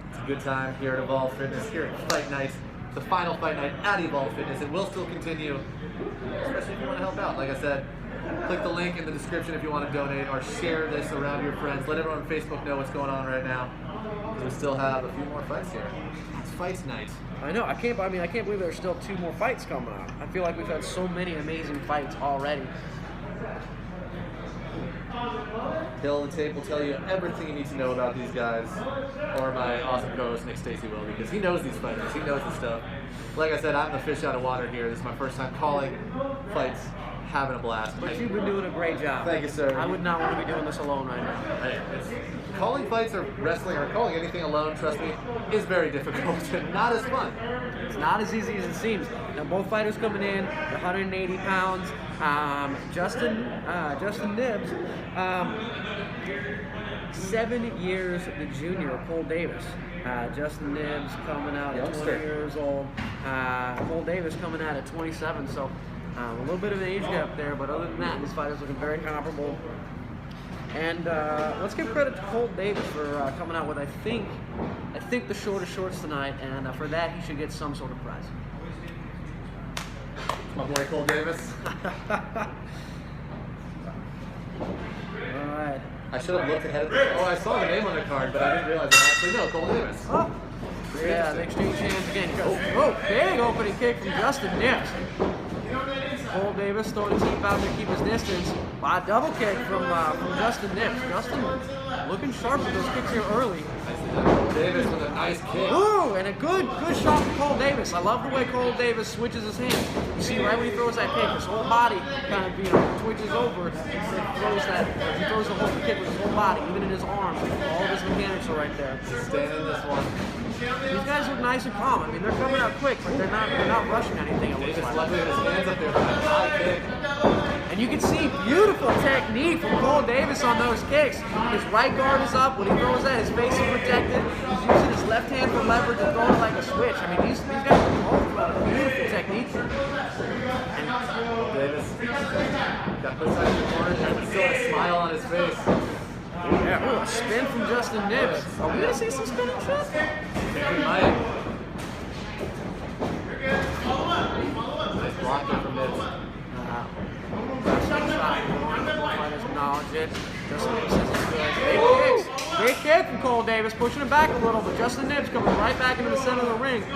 It's a good time here at Evolv Fitness, here at Fight Night. The final Fight Night at Evolv Fitness. It will still continue, especially if you want to help out. Like I said, click the link in the description if you want to donate, or share this around your friends. Let everyone on Facebook know what's going on right now. We still have a few more fights here. It's Fight Night. I know. I can't believe there's still 2 more fights coming up. I feel like we've had so many amazing fights already. Hill the Tape will tell you everything you need to know about these guys, or my awesome co-host Nick Stacy will, because he knows these fighters, he knows this stuff. Like I said, I'm the fish out of water here. This is my first time calling fights, having a blast. But you've been doing a great job. Thank you, sir. I would not want to be doing this alone right now. Hey, calling fights or wrestling or calling anything alone, trust me, is very difficult and not as fun. It's not as easy as it seems. Now both fighters coming in, they're 180 pounds. Justin Nibs, 7 years the junior of Cole Davis. Justin Nibs coming out at 20 years old. Cole Davis coming out at 27. So a little bit of an age gap there, but other than that, these fighters looking very comparable. And let's give credit to Cole Davis for coming out with, I think the shortest shorts tonight, and for that he should get some sort of prize. My boy Cole Davis. All right. I should have looked ahead of the... Oh, I saw the name on the card, but I didn't realize it actually no, Cole Davis. Oh. Yeah, they exchange hands again. Oh, big opening kick from Justin Nibs. Cole Davis throwing his teeth out there to keep his distance. Wow, double kick from Justin Nibs. Justin looking sharp with those kicks here early. Cole Davis with a nice kick. Ooh, and a good shot from Cole Davis. I love the way Cole Davis switches his hands. You see right when he throws that kick, his whole body kind of twitches over. He throws the whole kick with his whole body, even in his arms. All of his mechanics are right there. Staying in this one. These guys look nice and calm. I mean, they're coming out quick, but they're not rushing anything. Davis luckily with his hands up there for that high kick. And you can see beautiful technique from Cole Davis on those kicks. His right guard is up. When he throws that, his face is protected. He's using his left hand for leverage and throwing like a switch. I mean, these guys are all throwing beautiful technique. And Davis got put side in the corner there, but still a smile on his face. yeah, ooh, a spin from Justin Nibs. Are we gonna see some spinning shots? We might. Nice block there from Nibs. Fighters acknowledge it. Justin Nibs says it's good. Big kicks. Big kick from Cole Davis, pushing him back a little, but Justin Nibs coming right back into the center of the ring. These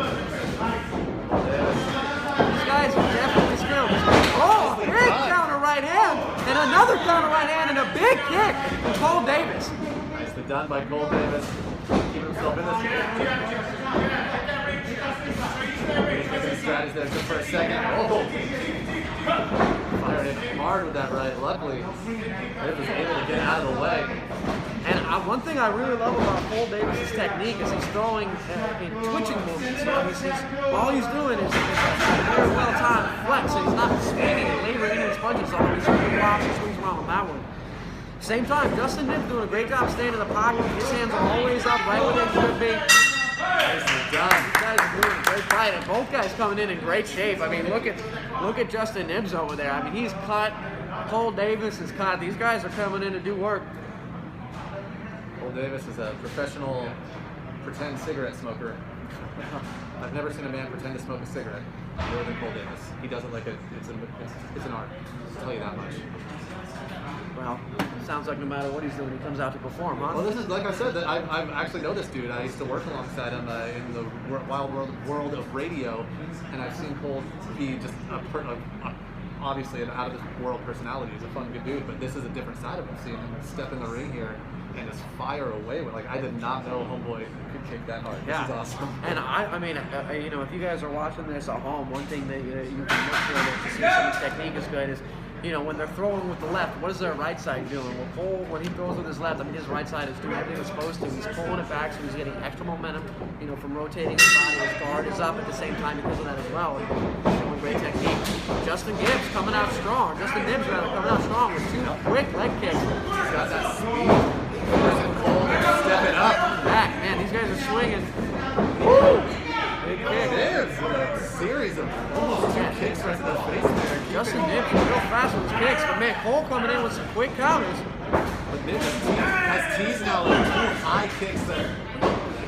guys are definitely skilled. Oh, big counter right hand, and another counter right hand, and a big kick from Cole Davis. Nicely done by Cole Davis. Keeping himself in this. Taking the strategy there just for a second. Oh! Fired him hard with that right. Luckily, Nibs was able to get out of the way. And one thing I really love about Cole Davis' technique is he's throwing in twitching movements. You know, all he's doing is very well-timed flex, and he's not swinging and laboring in his punches, although he's swinging pops and swings around with that one. Same time, Justin Nibs doing a great job staying in the pocket. His hands are always up, right where they should be. Nicely done. These guys are doing a great fight, and both guys coming in great shape. I mean, look at Justin Nibs over there. I mean, he's cut. Cole Davis is cut. These guys are coming in to do work. Cole Davis is a professional pretend cigarette smoker. I've never seen a man pretend to smoke a cigarette more than Cole Davis. He does it like it's an art. I'll tell you that much. Well, sounds like no matter what he's doing, he comes out to perform, huh? Well, this is, like I said, that I've actually known this dude. I used to work alongside him in the wild world of radio, and I've seen Cole be just obviously an out-of-this-world personality. He's a fun, good dude, but this is a different side of him. Seeing him step in the ring here and just fire away. Like, I did not know homeboy could kick that hard. Yeah. This is awesome. And I mean, you know, if you guys are watching this at home, one thing that you can look for to see some of his technique is good is, you know, when they're throwing with the left, what is their right side doing? Well, Cole, when he throws with his left, I mean, his right side is doing everything it's supposed to. He's pulling it back, so he's getting extra momentum, you know, from rotating his body. His guard is up at the same time because of that as well. And showing great technique. Justin Nibs coming out strong with two quick leg kicks. He's got that speed. Cole stepping up. Back, man, these guys are swinging. Woo! Big kick. Nibs with a series of almost two kicks right to the face there. Justin Nibs is real fast with his kicks, but man, Cole coming in with some quick counters. But Nibs has teased now with two high kicks there.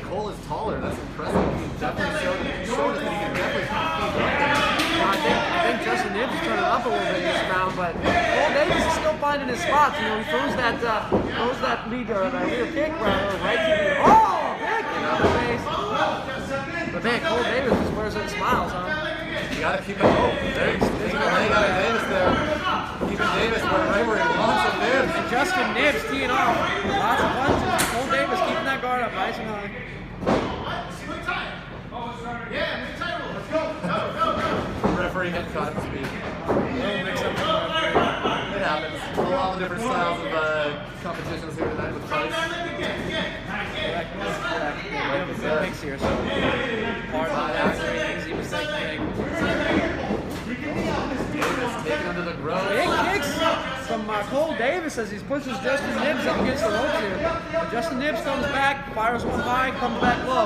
Cole is taller. That's impressive. He definitely showed us that he can definitely keep up there. Well, I think Justin Nibs is turning up a little bit this round, but Cole Davis is still finding his spots. You know, he throws that rear kick right to the big kick on the face. But man, Cole Davis just wears it smiles, huh? You gotta keep it low. There's a leg out of Davis there. Keeping Davis right where he wants him, Nibs. And Justin Nibs teeing off. Lots of punches. Cole Davis keeping that guard up nice and high. Referee had caught his speed. It happens. A lot of different styles of competitions here tonight with fights. here, so hard to evaluate, easy mistake to make. Taking under the groove. Big kicks from Cole Davis as he pushes Justin Nibs up against the ropes here. But Justin Nibs comes back, fires one high, comes back low.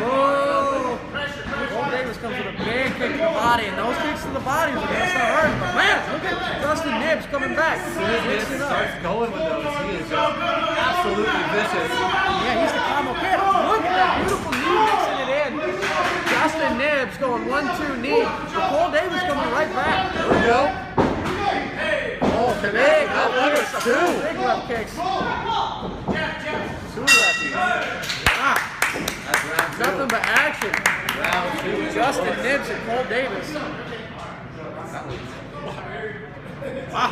Whoa! Cole Davis comes with a big kick to the body, and those kicks to the body are going to start hurting. But man, look at Justin Nibs coming back. As soon as Nibs starts going with those, he is just absolutely vicious. Yeah, he's the combo kid. Look at that beautiful knee mixing it in. Justin Nibs going 1-2 knee. But Cole Davis coming right back. There we go. Oh, Big that left was kicks. two. Big left kicks. Two lefties. Ah, That's round two. nothing but action. Round two. Justin Nibs and Cole Davis. Ah.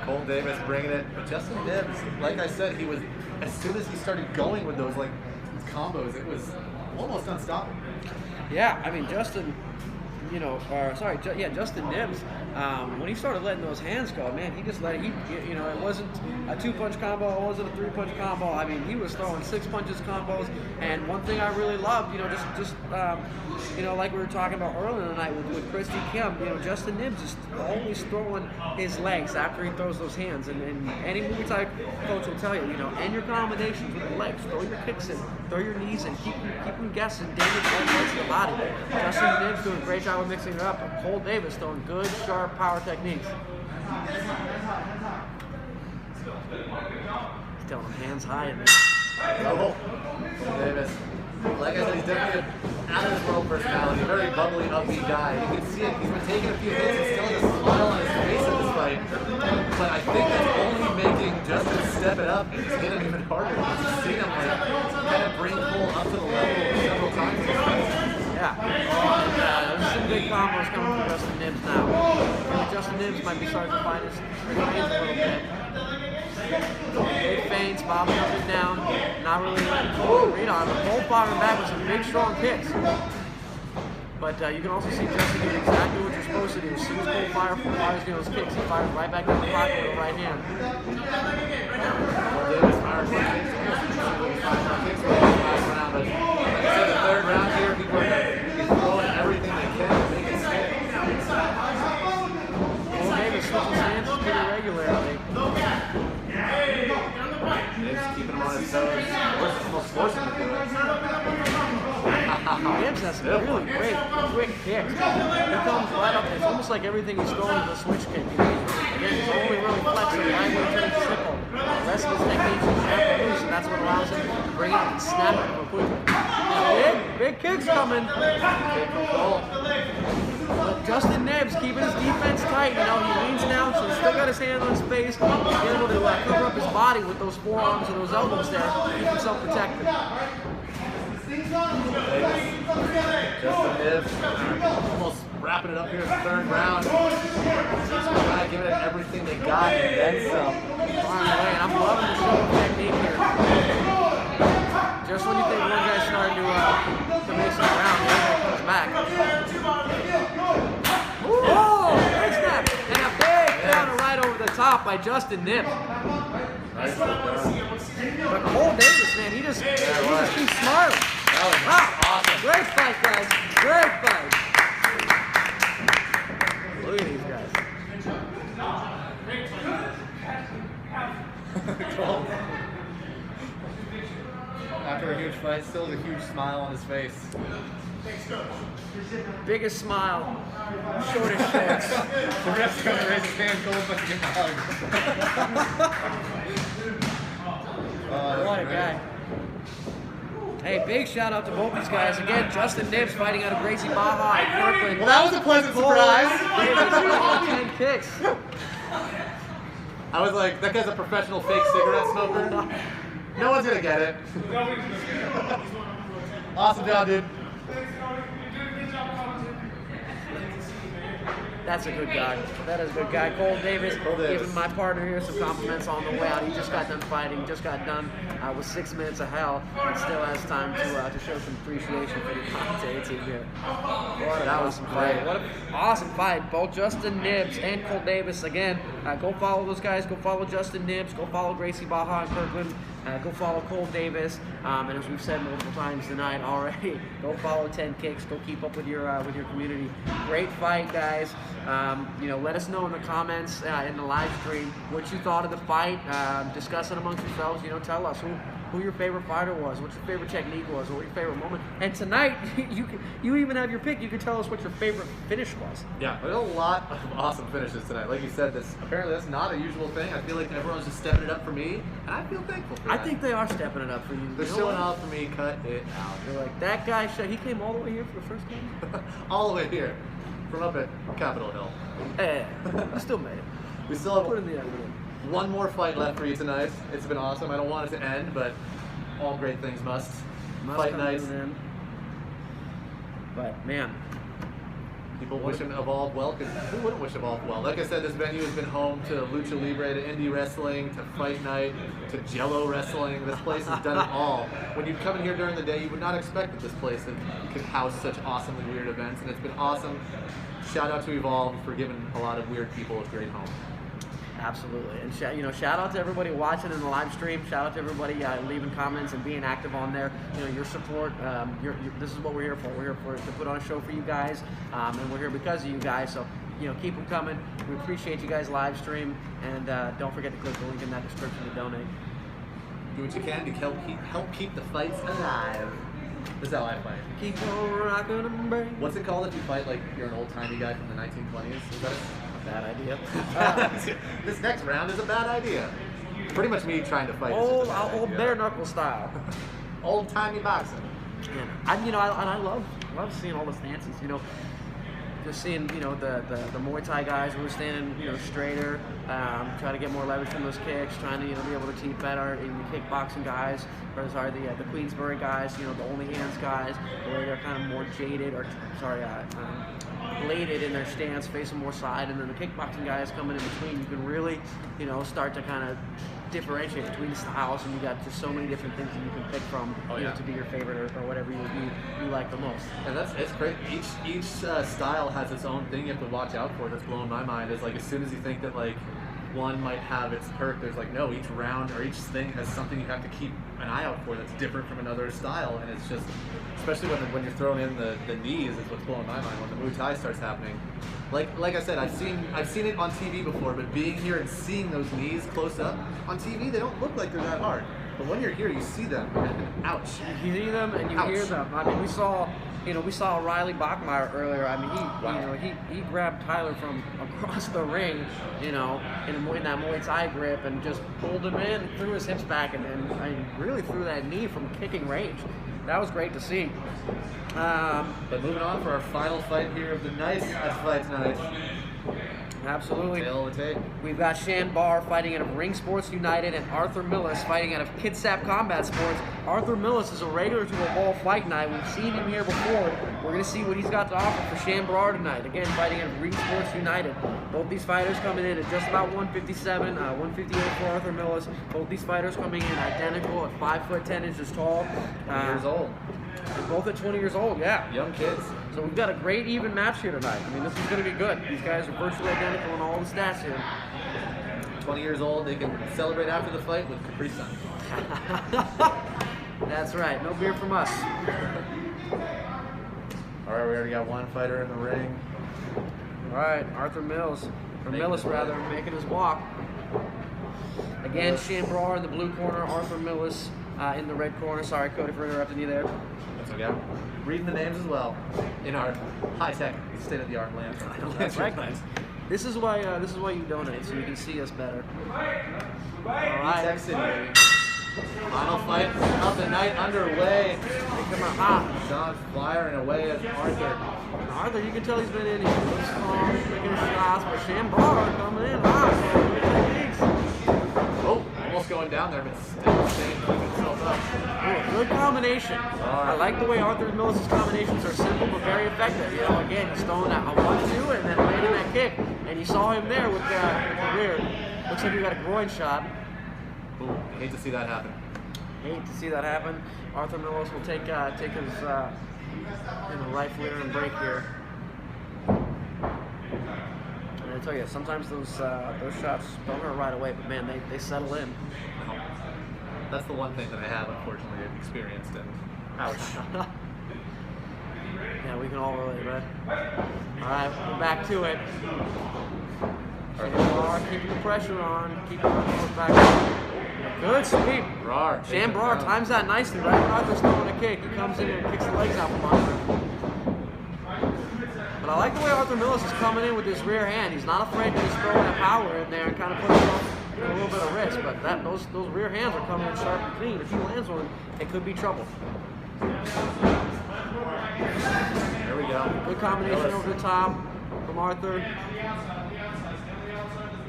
Cole Davis bringing it. But Justin Nibs, like I said, he was, as soon as he started going with those combos, it was almost unstoppable. Yeah, I mean, Justin, Justin Nibs, when he started letting those hands go, man, he just let it, it wasn't a 2-punch combo, it wasn't a 3-punch combo. I mean, he was throwing 6 punches combos, and one thing I really loved, like we were talking about earlier tonight with Christy Kim, Justin Nibs is always throwing his legs after he throws those hands, and any Muay Thai coach will tell you, end your combinations with the legs, throw your kicks in, throw your knees in, keep them guessing, damage both parts of the body. Justin Nibs doing a great job of mixing it up, and Cole Davis throwing good, sharp power techniques. He's telling him hands high in there. Oh, Cole Davis. Like I said, he's definitely an out of this world personality, very bubbly, upbeat guy. You can see it, he's been taking a few hits and still has a smile on his face in this fight. But I think that's only making Justin step it up and hit him even harder. You've seen him kind of bring Cole up to the level several times. Yeah. There's some big combos coming from Justin Nibs now. Justin Nibs might be starting to find his range a little bit. Big feints, bobbing up and down, not really letting Cole read on him. Cole firing back with some big, strong kicks. But you can also see Justin doing exactly what you're supposed to do. As soon as Cole fires those kicks, he fires right back in the pocket with the right hand. Well, Davis fired one kick. Kicks for the last round, but like I said, the third round here, he's throwing everything they can to make it stick. Cole Davis switches hands pretty regularly. Nibs keeping him on his toes. Almost forcing him to do it. Nibs has some really great, quick kicks. He comes right up. It's almost like everything he's throwing is a switch kick. Again, he's only really flexing right when he turns the sickle. The rest of his techniques are snap and loose, and that's what allows him to bring it up and snap it real quickly. Big kicks coming. But Justin Nibs keeping his defense tight. He leans down, so he's still got his hand on his face. He's able to cover up his body with those forearms and those elbows there, keep himself protected. Justin Nibs almost wrapping it up here in the third round. Trying to give it everything they got and then some. Firing away, and I'm loving the show technique here. Just when you think one guy's starting to make some ground, the other guy comes back. Oh, big snap! And a big counter right over the top by Justin Nibs. But Cole Davis, man, he just keeps smiling. That was awesome. Great fight, guys. Great fight. Look at these guys. After a huge fight, still has a huge smile on his face. Biggest smile, shortest shorts. The ref's gonna raise his hand, Cole's about to give him a hug. What a guy. Hey, big shout out to both these guys. Again, Justin Nibs fighting out of Gracie Baja in Brooklyn. Well, that was a pleasant surprise. All 10 kicks. I was like, that guy's a professional fake cigarette smoker. No one's gonna get it. Awesome job, dude. That's a good guy. That is a good guy. Cole Davis, giving my partner here some compliments on the way out. He just got done fighting, just got done with 6 minutes of hell, and still has time to show some appreciation for the commentating team here. What an awesome fight. What an awesome fight. Both Justin Nibs and Cole Davis, again, Go follow those guys. Go follow Justin Nibs. Go follow Gracie Baja in Kirkland. Go follow Cole Davis. And as we've said multiple times tonight already, go follow 10 Kicks. Go keep up with your community. Great fight, guys. Let us know in the comments in the live stream what you thought of the fight. Discuss it amongst yourselves. Tell us who your favorite fighter was, what your favorite technique was, what your favorite moment. And tonight, you even have your pick. You can tell us what your favorite finish was. Yeah, there's a lot of awesome finishes tonight. Like you said, apparently that's not a usual thing. I feel like everyone's just stepping it up for me, and I feel thankful for that. I think they are stepping it up for you. They're showing out for me. Cut it out. They're like, that guy, he came all the way here for the first time? All the way here, from up at Capitol Hill. Hey, we still made it. We still have Put in the evidence. one more fight left for you tonight. It's been awesome. I don't want it to end, but all great things must. Fight night. But man, people wishing Evolv well, because who wouldn't wish Evolv well? Like I said, this venue has been home to Lucha Libre, to indie wrestling, to fight night, to Jello wrestling. This place has done it all. When you come in here during the day, you would not expect that this place could house such awesomely weird events, and it's been awesome. Shout out to Evolv for giving a lot of weird people a great home. Absolutely, and shout out to everybody watching in the live stream. Shout out to everybody leaving comments and being active on there. Your support. This is what we're here for. We're here to put on a show for you guys, and we're here because of you guys. So keep them coming. We appreciate you guys live stream, and don't forget to click the link in that description to donate. Do what you can to help keep the fights alive. This is how I fight. Keep on rocking and bang. What's it called if you fight like you're an old-timey guy from the 1920s? Is that Bad idea. This next round is a bad idea. Pretty much me trying to fight. Old idea. bare knuckle style. Old-timey boxing. I love seeing all the stances. Just seeing the Muay Thai guys who are standing straighter, try to get more leverage from those kicks, trying to be able to keep better in the kickboxing guys, or sorry, the Queensbury guys, the only hands guys, the way they're kind of more jaded bladed in their stance, facing more side, and then the kickboxing guys coming in between. You can really start to kind of differentiate between styles, and you got just so many different things that you can pick from to be your favorite or whatever you like the most. And it's great. Each style has its own thing you have to watch out for. That's blowing my mind. Is like as soon as you think that like one might have its perk, there's like no, each round or each thing has something you have to keep an eye out for that's different from another style. And it's just, especially when you're throwing in the knees, is what's blowing my mind when the Muay Thai starts happening. Like I said, I've seen it on TV before, but being here and seeing those knees close up on TV, they don't look like they're that hard. But when you're here, you see them, and ouch. You see them and you hear them. I mean, we saw Riley Bachmeyer earlier. I mean, he grabbed Tyler from across the ring, in that Muay Thai grip, and just pulled him in, threw his hips back, and really threw that knee from kicking range. That was great to see. But moving on for our final fight here of the night at Fight Night. Absolutely. Tail of the tape. We've got Shan Barr fighting out of Ring Sports United and Arthur Millis fighting out of Kitsap Combat Sports. Arthur Millis is a regular to Evolv Fight Night. We've seen him here before. We're going to see what he's got to offer for Shan Barr tonight. Again, fighting out of Ring Sports United. Both these fighters coming in at just about 157, 158 for Arthur Millis. Both these fighters coming in identical at 5'10" tall. 20 years old. Both at 20 years old, yeah. Young kids. So we've got a great even match here tonight. I mean, this is going to be good. These guys are virtually identical in all the stats here. 20 years old, they can celebrate after the fight with Capri Sun. That's right. No beer from us. All right, we already got one fighter in the ring. All right, Arthur Millis rather, making his walk. Again, Shan Barr in the blue corner, Arthur Millis in the red corner. Sorry, Cody, for interrupting you there. That's okay. Reading the names as well in our high-tech, state-of-the-art land. That's right, guys. This is why you donate, so you can see us better. All right. Tech City, baby. Final fight of the night underway. They come out hot. Sean firing away at Arthur. Arthur, you can tell he's been in here. Looks calm, making shots, but Shan Barr coming in hot. Oh, almost going down there, but still staying, keeping himself up. Ooh, good combination. I like the way Arthur Millis' combinations are simple but very effective. Again, he's throwing a 1-2 and then landing that kick. And you saw him there with the rear. Looks like he got a groin shot. Ooh, hate to see that happen. Hate to see that happen. Arthur Millis will take his right flair and break here. I tell you, sometimes those shots don't hurt right away, but man, they settle in. That's the one thing that I have, unfortunately, experienced. And ouch. Yeah, we can all relate, right? All right, we're back to it. Keeping the pressure on. Keep the back. Good sweep. Barr. Barr times that nicely, right? When Arthur's throwing a kick, he comes in and kicks the legs out from Arthur. But I like the way Arthur Millis is coming in with his rear hand. He's not afraid to just throw that power in there and kind of put himself in a little bit of risk. But those rear hands are coming in sharp and clean. If he lands one, it could be trouble. There we go. Good combination over the top from Arthur.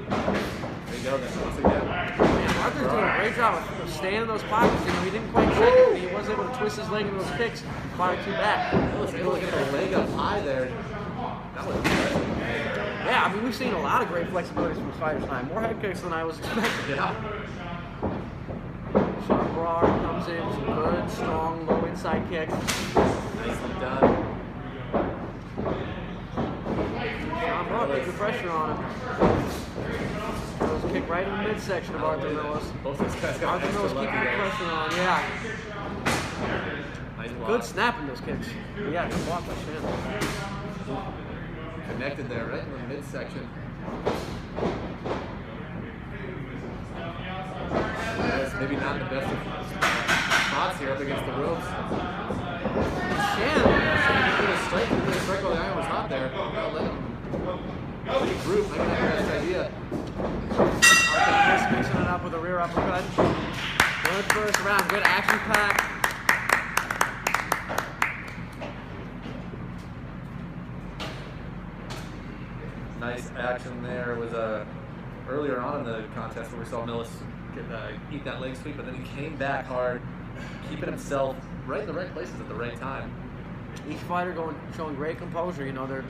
There you go, then, once again. Man, Arthur's doing a great job of staying in those pockets. You know, he didn't quite check it, but he was able to twist his leg in those kicks, fire two back. He was able to get the leg up high there. That was good. Yeah, I mean, we've seen a lot of great flexibilities from fighters tonight. More head kicks than I was expecting. Yeah. Barr comes in, some good, strong, low inside kicks. Nicely done. Barr puts the pressure on him. Throws a kick right in the midsection of Arthur Millis. Both these guys got Arthur extra Millis lucky keeping the there. pressure on, yeah. Nice block. Good snap in those kicks. Yeah, good block by Shan. Connected there, right in the midsection. That's maybe not the best of spots here up against the ropes. Shan. Put a strike while the iron was hot there. Don't let him regroup. Maybe not the best idea. Arthur Millis mixing it up with a rear uppercut. Good first round, good action pack. Nice action there. It was earlier on in the contest where we saw Millis eat that leg sweep, but then he came back hard, keeping himself right in the right places at the right time. Each fighter showing great composure. You know, they're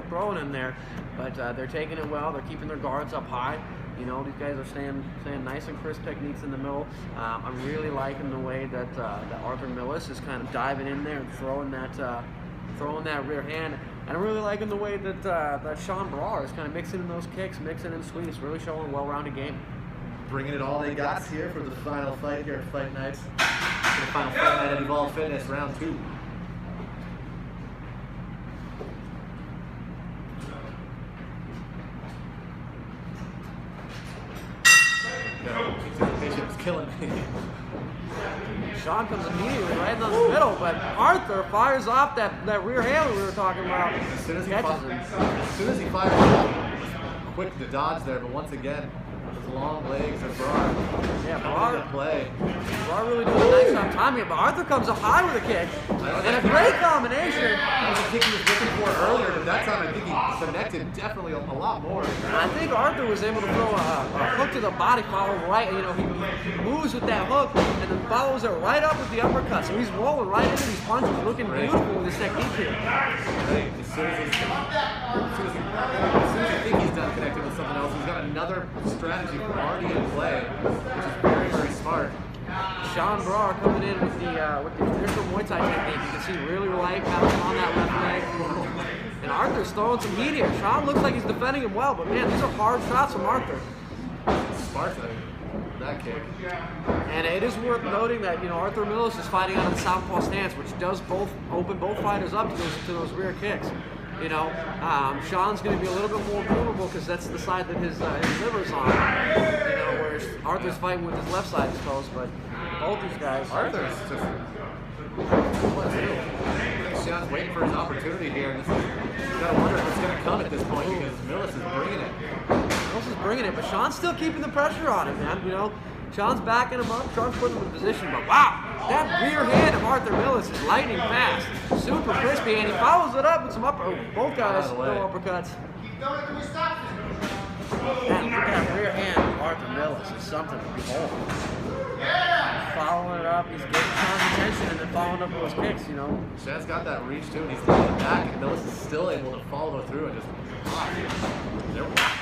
throwing in there, but they're taking it well. They're keeping their guards up high. You know, these guys are staying nice and crisp techniques in the middle. I'm really liking the way that Arthur Millis is kind of diving in there and throwing that rear hand. And I'm really liking the way that Barr is kind of mixing in those kicks, mixing in sweeps, really showing a well-rounded game. Bringing it all they got here for the final fight here at Fight Night. For the final fight night at Evolv Fitness, round 2. Anticipation was killing me. Sean comes immediately right in the middle, but Arthur fires off that rear hand we were talking about. As soon as he Catches fired, it was quick to dodge there, but once again, those long legs of Barr. Yeah, Barr play. Barr really doing a nice job timing it, but Arthur comes up high with a kick. And a great combination. That was the kick he was looking for earlier, but that time I think he connected definitely a lot more. And I think Arthur was able to throw a hook to the body, follow right. You know, he moves with that hook and then follows it right up with the uppercut. So he's rolling right into these punches, looking beautiful with his technique here. Right. As soon as he thinks he's done connecting with something else, he's got another strategy already in play, which is very, very smart. Barr coming in with the traditional Muay Thai technique. You can see really light bouncing on that left leg. And Arthur's throwing some heat here. Sean looks like he's defending him well, but man, these are hard shots from Arthur. Sparta, that kick. And it is worth noting that, you know, Arthur Millis is fighting out of the southpaw stance, which does open both fighters up to those rear kicks. You know, Sean's going to be a little bit more vulnerable because that's the side that his liver's on. You know, whereas Arthur's fighting with his left side, I suppose. But both these guys. Arthur's just Sean's waiting for his opportunity here, and you got to wonder if it's going to come at this point because Millis is bringing it. Millis is bringing it, but Sean's still keeping the pressure on him, man. You know, Sean's backing him up, Sean's putting him in position, but wow, that rear hand of Arthur Millis is lightning fast, super crispy, and he follows it up with some both guys throw uppercuts. That rear hand of Arthur Millis is something to behold. He's following it up, he's getting Sean's attention, and then following up with those kicks, you know. Sean's got that reach too, and he's throwing it back, and Millis is still able to follow through and just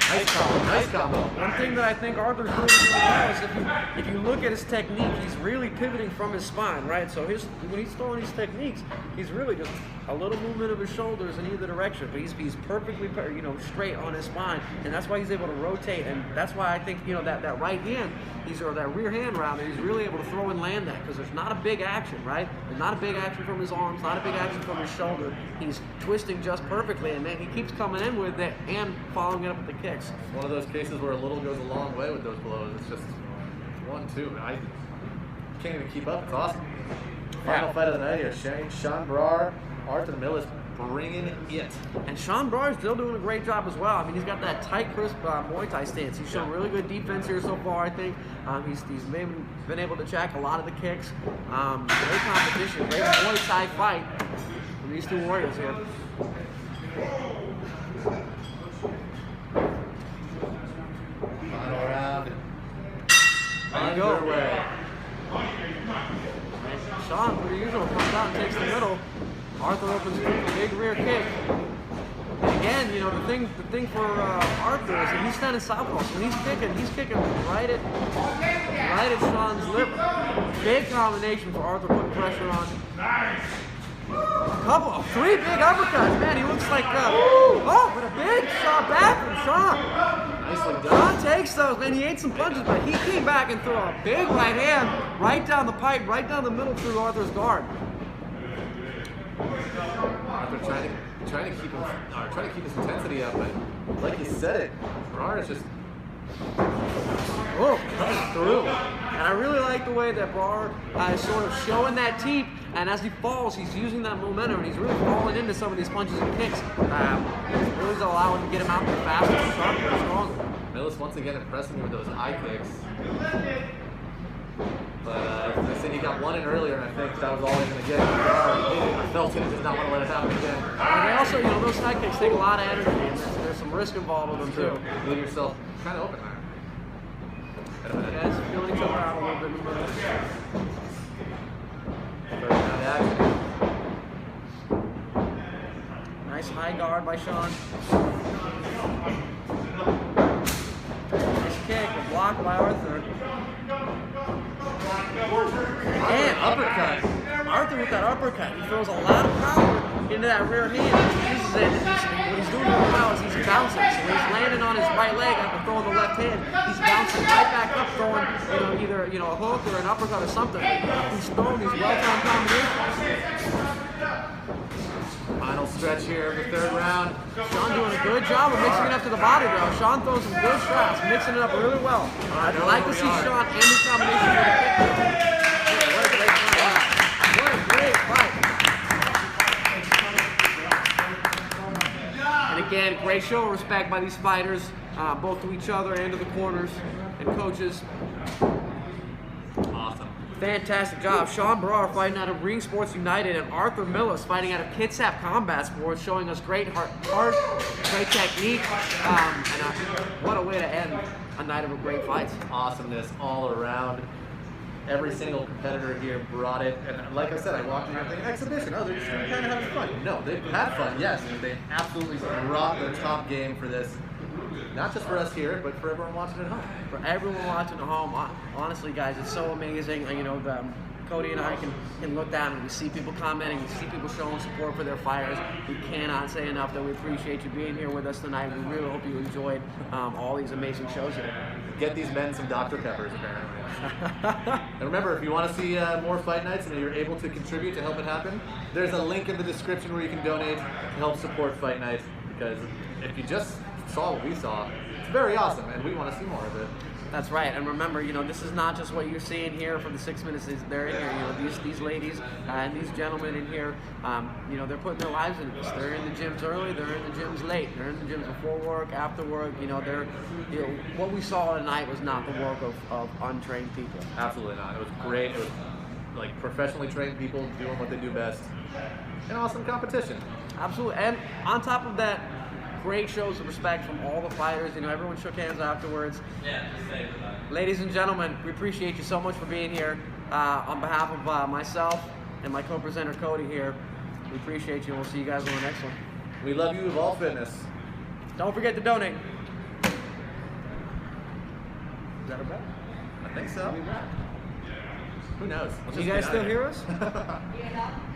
Nice combo. One thing that I think Arthur's doing really well is if you look at his technique, he's really pivoting from his spine, right? So when he's throwing these techniques, he's really just a little movement of his shoulders in either direction, but he's perfectly, straight on his spine, and that's why he's able to rotate, and that's why I think, that right hand, or that rear hand rather, he's really able to throw and land that, because there's not a big action, right? There's not a big action from his arms, not a big action from his shoulder. He's twisting just perfectly, and then he keeps coming in with it and following it up with the kicks. One of those cases where a little goes a long way with those blows. It's just 1-2. I can't even keep up. It's awesome. Final fight of the night here. Sean Barr, Arthur Millis bringing it. And Sean Barr is still doing a great job as well. I mean, he's got that tight, crisp Muay Thai stance. He's shown really good defense here so far, I think. He's been able to check a lot of the kicks. Great competition, great Muay Thai fight from these two warriors here. Final round. There you go. Underway. Sean, per usual, comes out and takes the middle. Arthur opens with a big rear kick. And again, the thing for Arthur is that he's standing southpaw. So when he's kicking right at Sean's liver. Big combination for Arthur, putting pressure on. Three big uppercuts, man. He looks like, but a big shot back from Sean. Nicely done. Sean takes those, man. He ate some punches, but he came back and threw a big right hand right down the pipe, right down the middle through Arthur's guard. Arthur trying to keep his intensity up, but like you said it, Barr is just Comes through. And I really like the way that Barr is sort of showing that teep, and as he falls, he's using that momentum, and he's really falling into some of these punches and kicks. Really allowing him to get him out there faster and sharper and stronger. Millis once again impressing me with those high kicks. But I said he got one in earlier, and I think that was all he's going to get. I felt it, does not want to let it happen again. And they also, those high kicks take a lot of energy, and there's some risk involved with them too. You leave yourself kind of open there. Guys feeling each other out a little bit in the middle. Third round action. Nice high guard by Sean. Nice kick, a block by Arthur. And uppercut. Arthur with that uppercut. He throws a lot of power into that rear hand. He uses it. What he's doing really well is he's bouncing. So when he's landing on his right leg after throwing the left hand, he's bouncing right back up, throwing either a hook or an uppercut or something. He's throwing these well-timed combinations. Final stretch here of the third round. Sean doing a good job of mixing it up to the body though. Sean throws some good shots, mixing it up really well. I'd like to see Sean end his combination with a kick. What a great fight. What a great fight. And again, great show of respect by these fighters, both to each other and to the corners and coaches. Awesome. Fantastic job. Sean Barr fighting out of Ring Sports United, and Arthur Millis fighting out of Kitsap Combat Sports, showing us great heart, great technique, and what a way to end a night of a great fight. Awesomeness all around. Every single competitor here brought it, and like I said, I walked in here thinking exhibition. Oh, they're just kind of having fun. No, they've had fun, yes, and they absolutely brought their top game for this. Not just for us here, but for everyone watching at home. For everyone watching at home, honestly, guys, it's so amazing. Cody and I can look down and we see people commenting, we see people showing support for their fighters. We cannot say enough that we appreciate you being here with us tonight. We really hope you enjoyed all these amazing shows here. Get these men some Dr. Peppers, apparently. And remember, if you want to see more fight nights and you're able to contribute to help it happen, there's a link in the description where you can donate to help support fight nights, because if you just saw what we saw, it's very awesome, and we want to see more of it. That's right, and remember, this is not just what you're seeing here for the 6 minutes they're in here. These ladies and these gentlemen in here, they're putting their lives into this. They're in the gyms early, they're in the gyms late, they're in the gyms before work, after work. What we saw tonight was not the work of untrained people. Absolutely not. It was great. It was like professionally trained people doing what they do best. An awesome competition. Absolutely, and on top of that, great shows of respect from all the fighters. Everyone shook hands afterwards. Ladies and gentlemen, we appreciate you so much for being here. On behalf of myself and my co-presenter Cody here, we appreciate you, and we'll see you guys on the next one. We love you, Evolv Fitness. Don't forget to donate. Is that a bet? I think so. Who knows? Let's You just guys get still out of hear us?